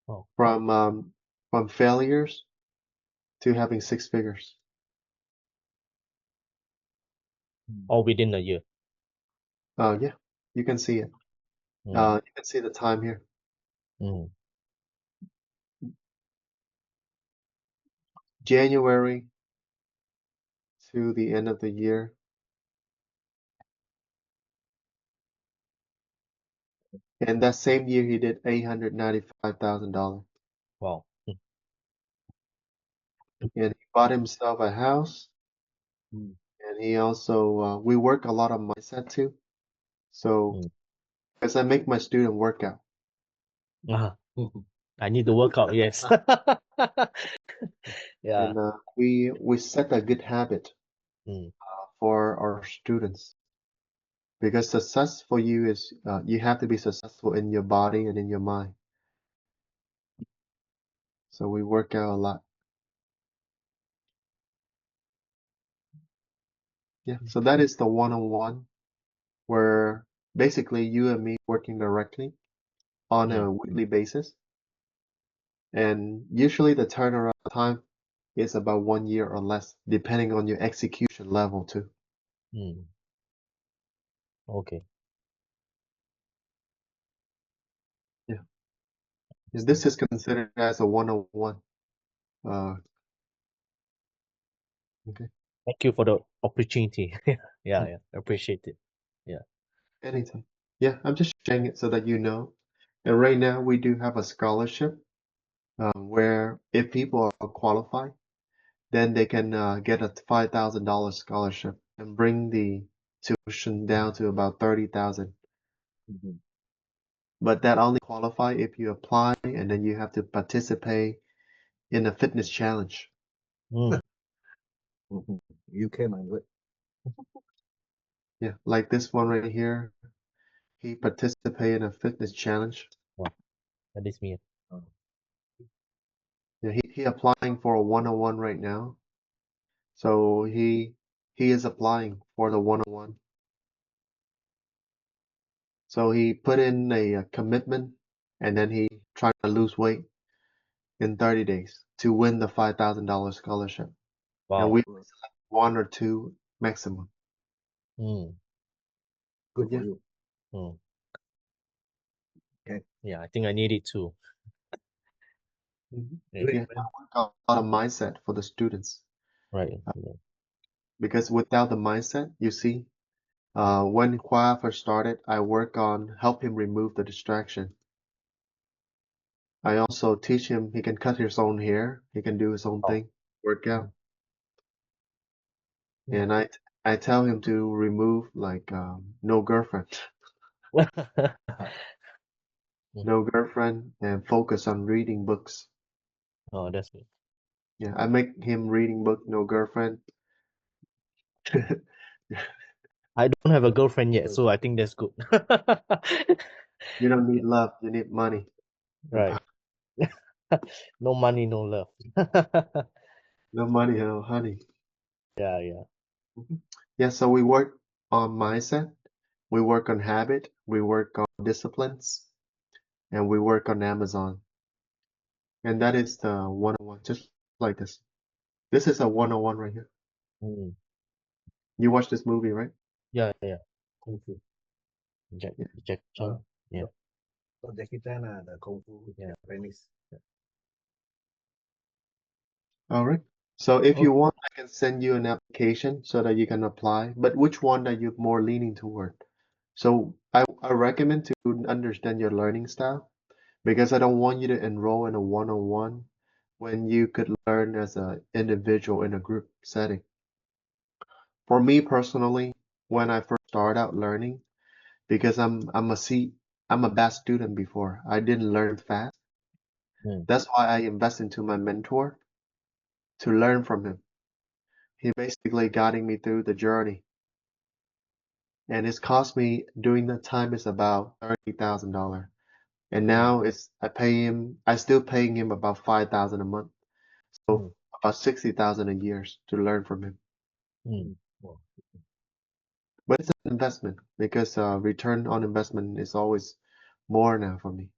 Oh. From failures to having 6 figures. All within a year. Yeah, you can see it. You can see the time here. January to the end of the year. And that same year, he did $895,000. Wow. And he bought himself a house. And he also, we work a lot on mindset too. So, because I make my student work out. I need to work out, yes. Yeah. And we set a good habit for our students. Because success for you is you have to be successful in your body and in your mind. So we work out a lot. Yeah, so that is the one-on-one where basically you and me working directly on a weekly basis. And usually the turnaround time is about 1 year or less, depending on your execution level too. Okay. Yeah. And this is considered as a one-on-one. Okay. Thank you for the opportunity. Yeah, appreciate it. Yeah. Anytime. Yeah, I'm just sharing it so that you know. And right now we do have a scholarship where if people are qualified, then they can get a $5,000 scholarship and bring the tuition down to about 30,000. Mhm. But that only qualify if you apply and then you have to participate in a fitness challenge. Mm. Mhm. You came and went. Yeah, like this one right here. He participated in a fitness challenge. Wow, that is me. Oh. Yeah, he applying for a 101 right now. So he is applying for the 101. So he put in a commitment and then he tried to lose weight in 30 days to win the $5,000 scholarship. And Wow. we select one or two maximum. Mm. Good Yeah. for you. Mm. Okay. Yeah, I think I need it too. Mhm. Yeah. Great, Yeah, I man. work on a lot of mindset for the students Right. Yeah. because without the mindset, you see, when Khoa first started, I work on help him remove the distraction. I also teach him he can cut his own hair, he can do his own Wow. thing, work out, Mm. and I tell him to remove like no girlfriend, no girlfriend, and focus on reading books. Oh, that's good. Yeah, I make him reading book, no girlfriend. I don't have a girlfriend yet, Good. so I think that's good. You don't need love, you need money and Right. power. No money, no love. No money, no honey. Yeah, yeah. Mhm. Yeah, so we work on mindset, we work on habit, we work on disciplines, and we work on Amazon. And that is the 101, just like this. This is a 101 right here. Mm. You watched this movie, right? Yeah, yeah. Kung Fu. Yeah. Jack Chan. Yeah, So Jackie Chan là the Kung Fu yeah. Japanese. All right. So if you Okay. want, I can send you an application so that you can apply. But which one that you're more leaning toward? So I recommend to understand your learning style because I don't want you to enroll in a one-on-one when you could learn as an individual in a group setting. For me personally, when I first started out learning, because I'm a bad student before. I didn't learn fast. Mm. That's why I invest into my mentor to learn from him. He basically guiding me through the journey. And it's cost me during that time is about $30,000. And Mm. now I still paying him about 5,000 a month. So Mm. about 60,000 a year to learn from him. Mm. Wow. But it's an investment because return on investment is always more now for me.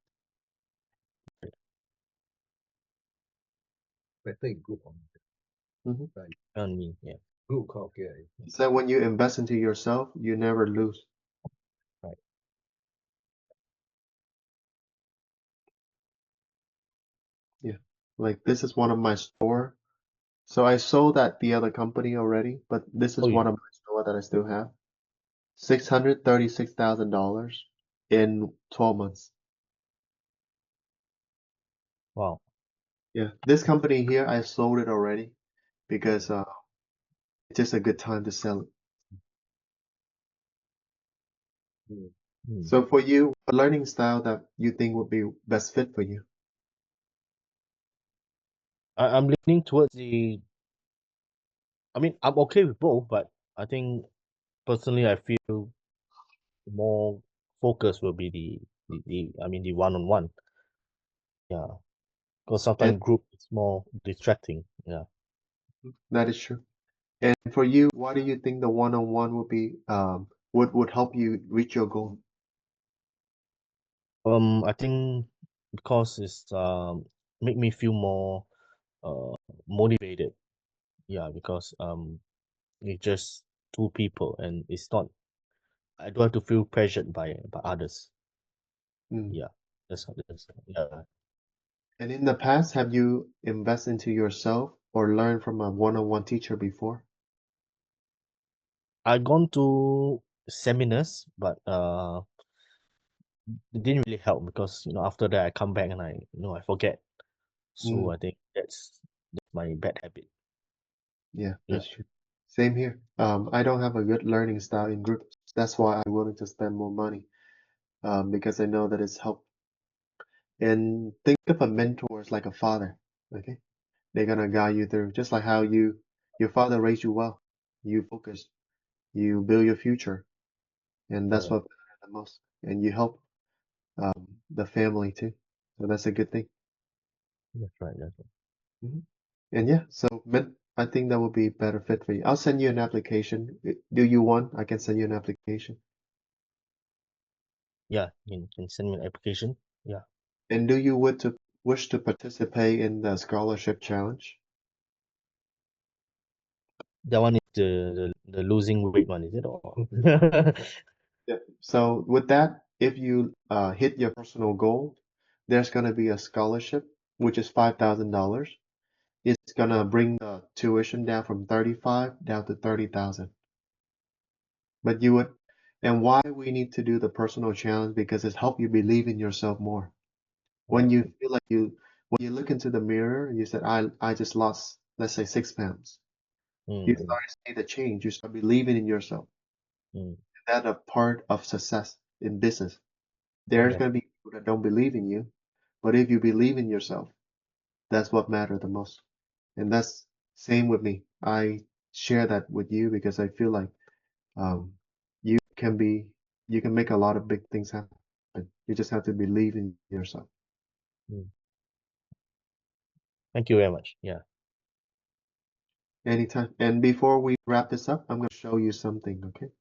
Better in group on Mhm. right. On me. Yeah. Group okay. So when you invest into yourself, you never lose. Right. Yeah. Like this is one of my store. So I sold at the other company already, but this Oh, is yeah. one of my store that I still have. $636,000 in 12 months. Wow. Yeah. This company here, I sold it already because it's just a good time to sell it. Mm. Mm. So for you, a learning style that you think would be best fit for you? I'm leaning towards the. I mean, I'm okay with both, but I think personally, I feel more focus will be the one-on-one. Yeah, because And sometimes group is more distracting. Yeah. that is true. And for you, why do you think the one-on-one would be would help you reach your goal? I think because it's make me feel more uh motivated. Yeah, because it's just two people and it's not. I don't have to feel pressured by others. Mm. Yeah, that's yeah. And in the past, have you invested into yourself or learned from a one-on-one teacher before? I gone to seminars, but it didn't really help because after that I come back and I forget. So Mm, I think that's my bad habit. yeah, Yeah. that's true. Same here. I don't have a good learning style in groups. That's why I'm willing to spend more money. Because I know that it's help. And think of a mentor as like a father. Okay, they're gonna guide you through, just like how your father raised you well. You focus, you build your future, and that's Correct. what matters the most. And you help the family too. So that's a good thing. That's right. That's right. Mhm. And yeah, so I think that would be better fit for you. I'll send you an application. Do you want? I can send you an application. Yeah, you can send me an application. Yeah. And do you wish to participate in the scholarship challenge? That one is the losing weight one, is it? Or Yeah. So with that, if you hit your personal goal, there's gonna be a scholarship, which is $5,000. It's gonna bring the tuition down from 35 down to 30,000. But you would, and why we need to do the personal challenge because it's help you believe in yourself more. When Right. you feel like when you look into the mirror and you said, I just lost, let's say 6 pounds. You Mm, start to see the change. You start believing in yourself. mm, That's a part of success in business. There's yeah. gonna be people that don't believe in you, but if you believe in yourself, that's what matters the most. And that's same with me. I share that with you because I feel like um, you can be, you can make a lot of big things happen. You just have to believe in yourself. Mm. Thank you very much. Yeah. Anytime. And before we wrap this up, I'm going to show you something, okay?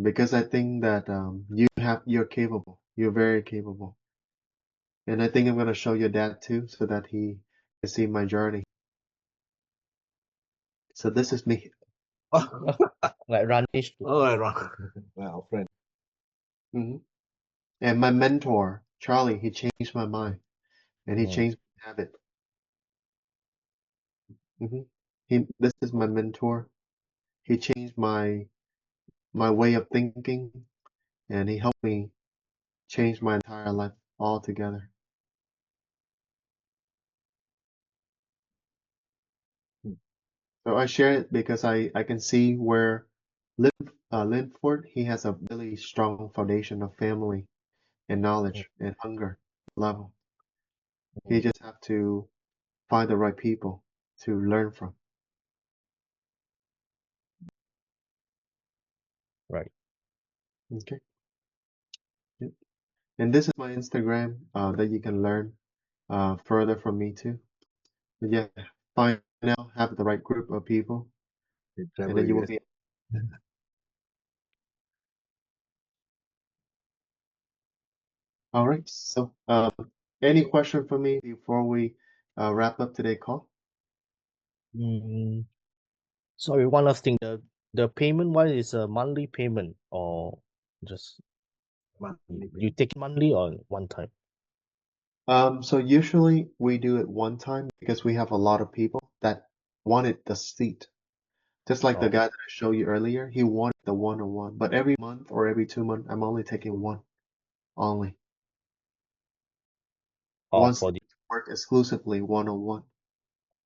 Because I think that you're capable. You're very capable. And I think I'm going to show your dad too, so that he can see my journey. So this is me. Like Ranish. Oh, right, wrong. Our friend. Hmm. And my mentor, Charlie, he changed my mind and he Mm, changed my habit. Hmm. This is my mentor. He changed my way of thinking and he helped me change my entire life altogether. So I share it because I can see where Linford, he has a really strong foundation of family and mm, knowledge and hunger level. He mm. just have to find the right people to learn from. Right. Okay. Yep. And this is my Instagram that you can learn further from me too. But yeah, find out, have the right group of people, He and travel then you will US. be all right. So, any question for me before we wrap up today's call? Mm, sorry, one last thing. The payment one is a monthly payment or just you take it monthly or one time? So usually we do it one time because we have a lot of people that wanted the seat. Just like the Oh, guy that I showed you earlier, he wanted the one-on-one. But every month or every 2 months, I'm only taking one only. oh, Wants for the to work exclusively one-on-one.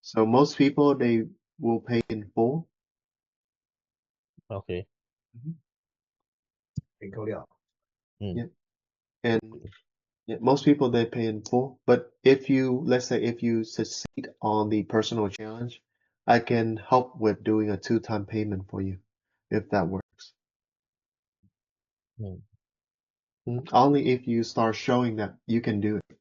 So most people they will pay in full. okay. Mhm. In Korea. Mm, Yeah. And yeah, most people they pay in full. But if you, let's say if you succeed on the personal challenge, I can help with doing a two-time payment for you, if that works. mm, Only if you start showing that you can do it.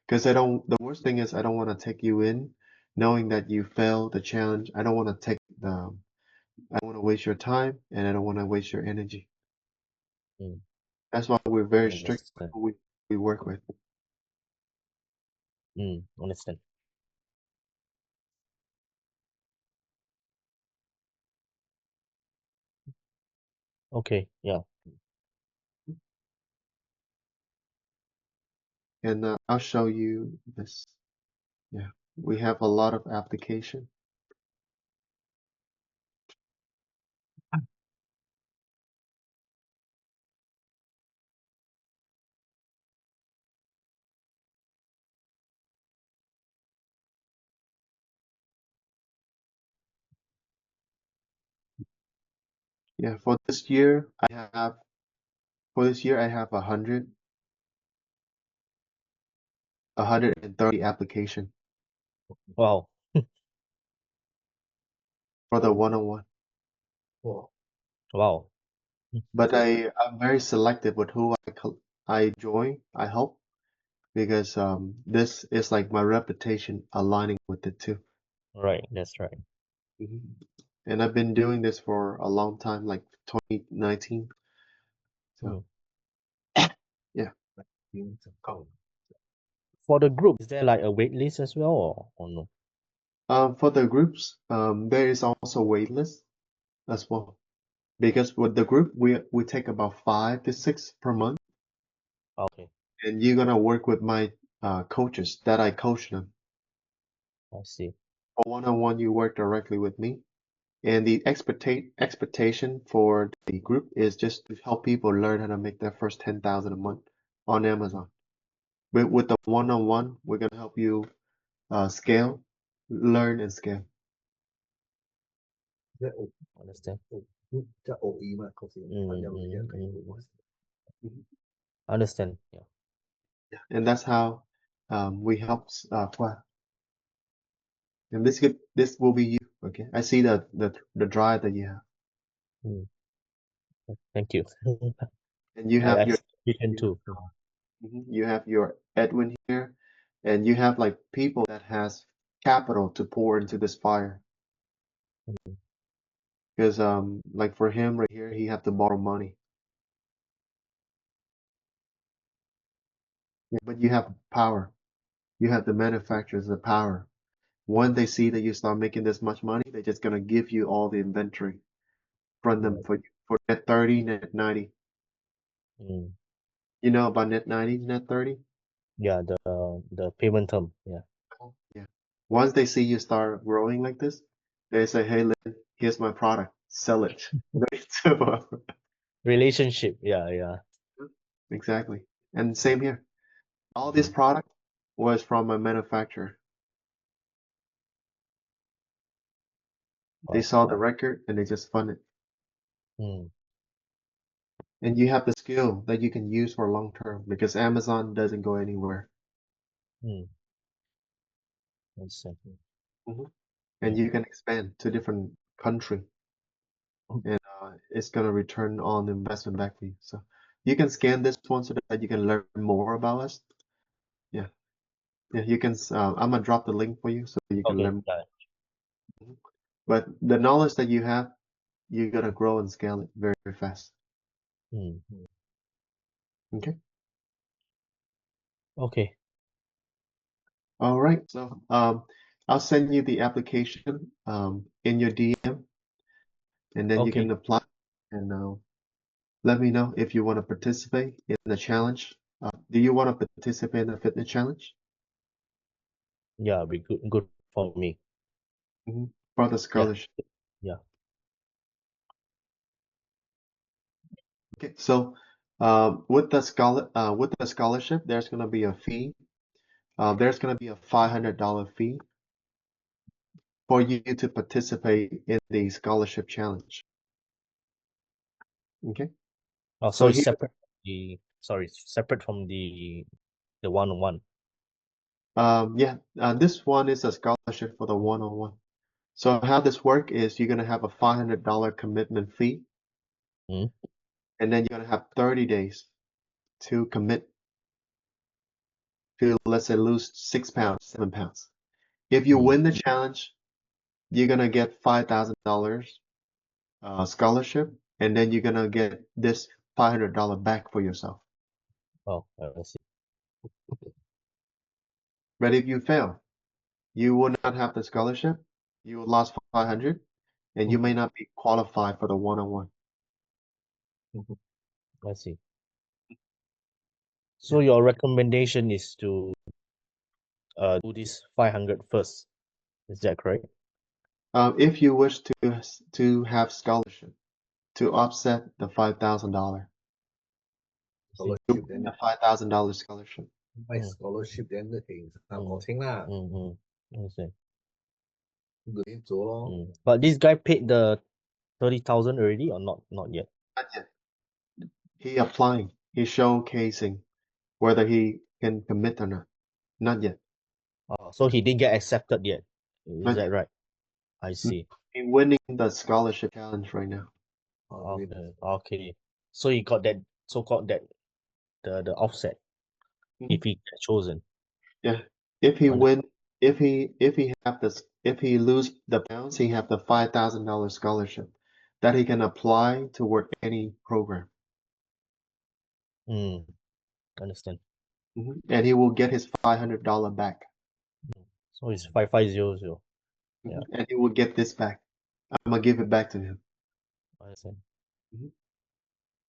Because the worst thing is I don't want to take you in knowing that you failed the challenge. I don't want to I don't want to waste your time and I don't want to waste your energy. mm. That's why we're very strict with Understand. who we work with. Understand. Okay. Yeah. And I'll show you this. Yeah, we have a lot of application. Yeah, for this year I have 130 application Wow. for the one-on-one. Oh, Wow. But I'm very selective with who I join, I help, because this is like my reputation aligning with it too. Right, that's right. Mhm. And I've been doing this for a long time, like 2019. So yeah. in Japan. For the group, is there like a wait list as well or no? For the groups, there is also wait list as well. Because with the group, we take about 5 to 6 per month, Okay, and you're gonna work with my coaches that I coach them. I see. For one-on-one, you work directly with me, and the expectation for the group is just to help people learn how to make their first 10,000 a month on Amazon. With the one-on-one, we're gonna help you scale, learn, and scale. 即係 Understand. 即係澳語嘛，確實朋友嘅人嚟嘅。 Mhm. Understand. Yeah. And that's how we help Khoa. And this will be you. Okay, I see the drive that you have, Mm. Thank you. and you have I your you can you too. you have your Edwin here, and you have like people that has capital to pour into this fire. Because like for him right here, he have to borrow money. Yeah, but you have power. You have the manufacturers the power. When they see that you start making this much money, they're just gonna give you all the inventory from them for net 30, net 90. Mm. You know about net 90, net 30? Yeah, the payment term. Yeah. Yeah. Once they see you start growing like this, they say, "Hey, Lynn, here's my product. Sell it." Relationship. Yeah, yeah. Exactly. And same here. All this product was from a manufacturer. They Wow. saw the record and they just fund it. Mm. And you have the skill that you can use for long term because Amazon doesn't go anywhere. Mm. Understand. Mhm. Mm. And you can expand to different country, and it's gonna return on investment back to you. So you can scan this one so that you can learn more about us. Yeah, yeah. You can. I'm gonna drop the link for you so you can Okay. learn. Yeah. Mhm. But the knowledge that you have, you're gonna grow and scale it very, very fast. Mm. Okay. Okay. All right. So I'll send you the application in your DM, and then you Okay. can apply and let me know if you want to participate in the challenge. Do you want to participate in the fitness challenge? Yeah, be good for me. For the Yeah. scholarship. Yeah. Okay. So with the scholarship, there's gonna be a fee. There's gonna be a $500 fee for you to participate in the scholarship challenge. Okay. Oh, so So it's here, separate from the one-on-one. yeah, this one is a scholarship for the one-on-one. So how this work is you're gonna have a $500 commitment fee, Mm. and then you're gonna have 30 days to commit to, let's say, lose 6 pounds, 7 pounds. If you Mm. win the challenge, you're gonna get $5,000 scholarship, and then you're gonna get this $500 back for yourself. Oh, I see. But if you fail, you will not have the scholarship. You will lose 500, and you may not be qualified for the one-on-one. I see. Yeah. So your recommendation is to do this 500 first. Is that correct? If you wish to have scholarship to offset the $5,000, scholarship the then $5,000 scholarship. by scholarship then thì có tiếng là I see. người做咯。 But this guy paid the 30,000 already or not yet? Not yet. He applying. He's showcasing whether he can commit or not. Not yet. So he didn't get accepted yet. Is Not that yet. right? I see. He's winning the scholarship challenge right now. Okay. So he got that so-called that the offset if he gets chosen. Yeah. If he Under- win, if he have this, if he lose the pounds, he have the $5,000 scholarship that he can apply toward any program. Understand. And he will get his $500 back. So it's 5500. Yeah. And he will get this back. I'm gonna give it back to him. Understand.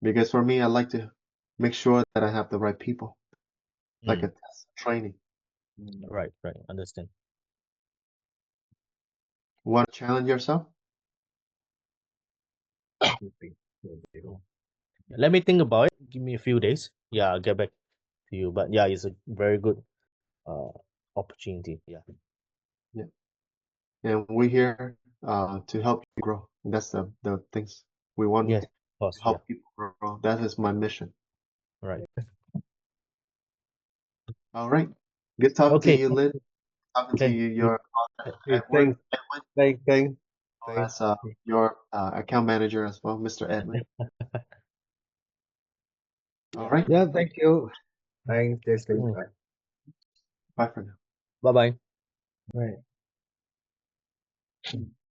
Because for me, I like to make sure that I have the right people, like a test training. Right. Understand. Want to challenge yourself? Let me think about it. Give me a few days. Yeah, I'll get back to you. But yeah, it's a very good opportunity. Yeah. And we're here to help you grow. And that's the things we want Yes, to of course. Yeah. help people grow. That is my mission. Right. All right. Good talking to Okay. you, Lynn. Talking to Okay. you, your Hey, Edward, thanks. as your account manager as well, Mr. Edwin. All right. Yeah, thank you. Thanks, Jason. Mm. Bye. Bye for now. Bye-bye. Right.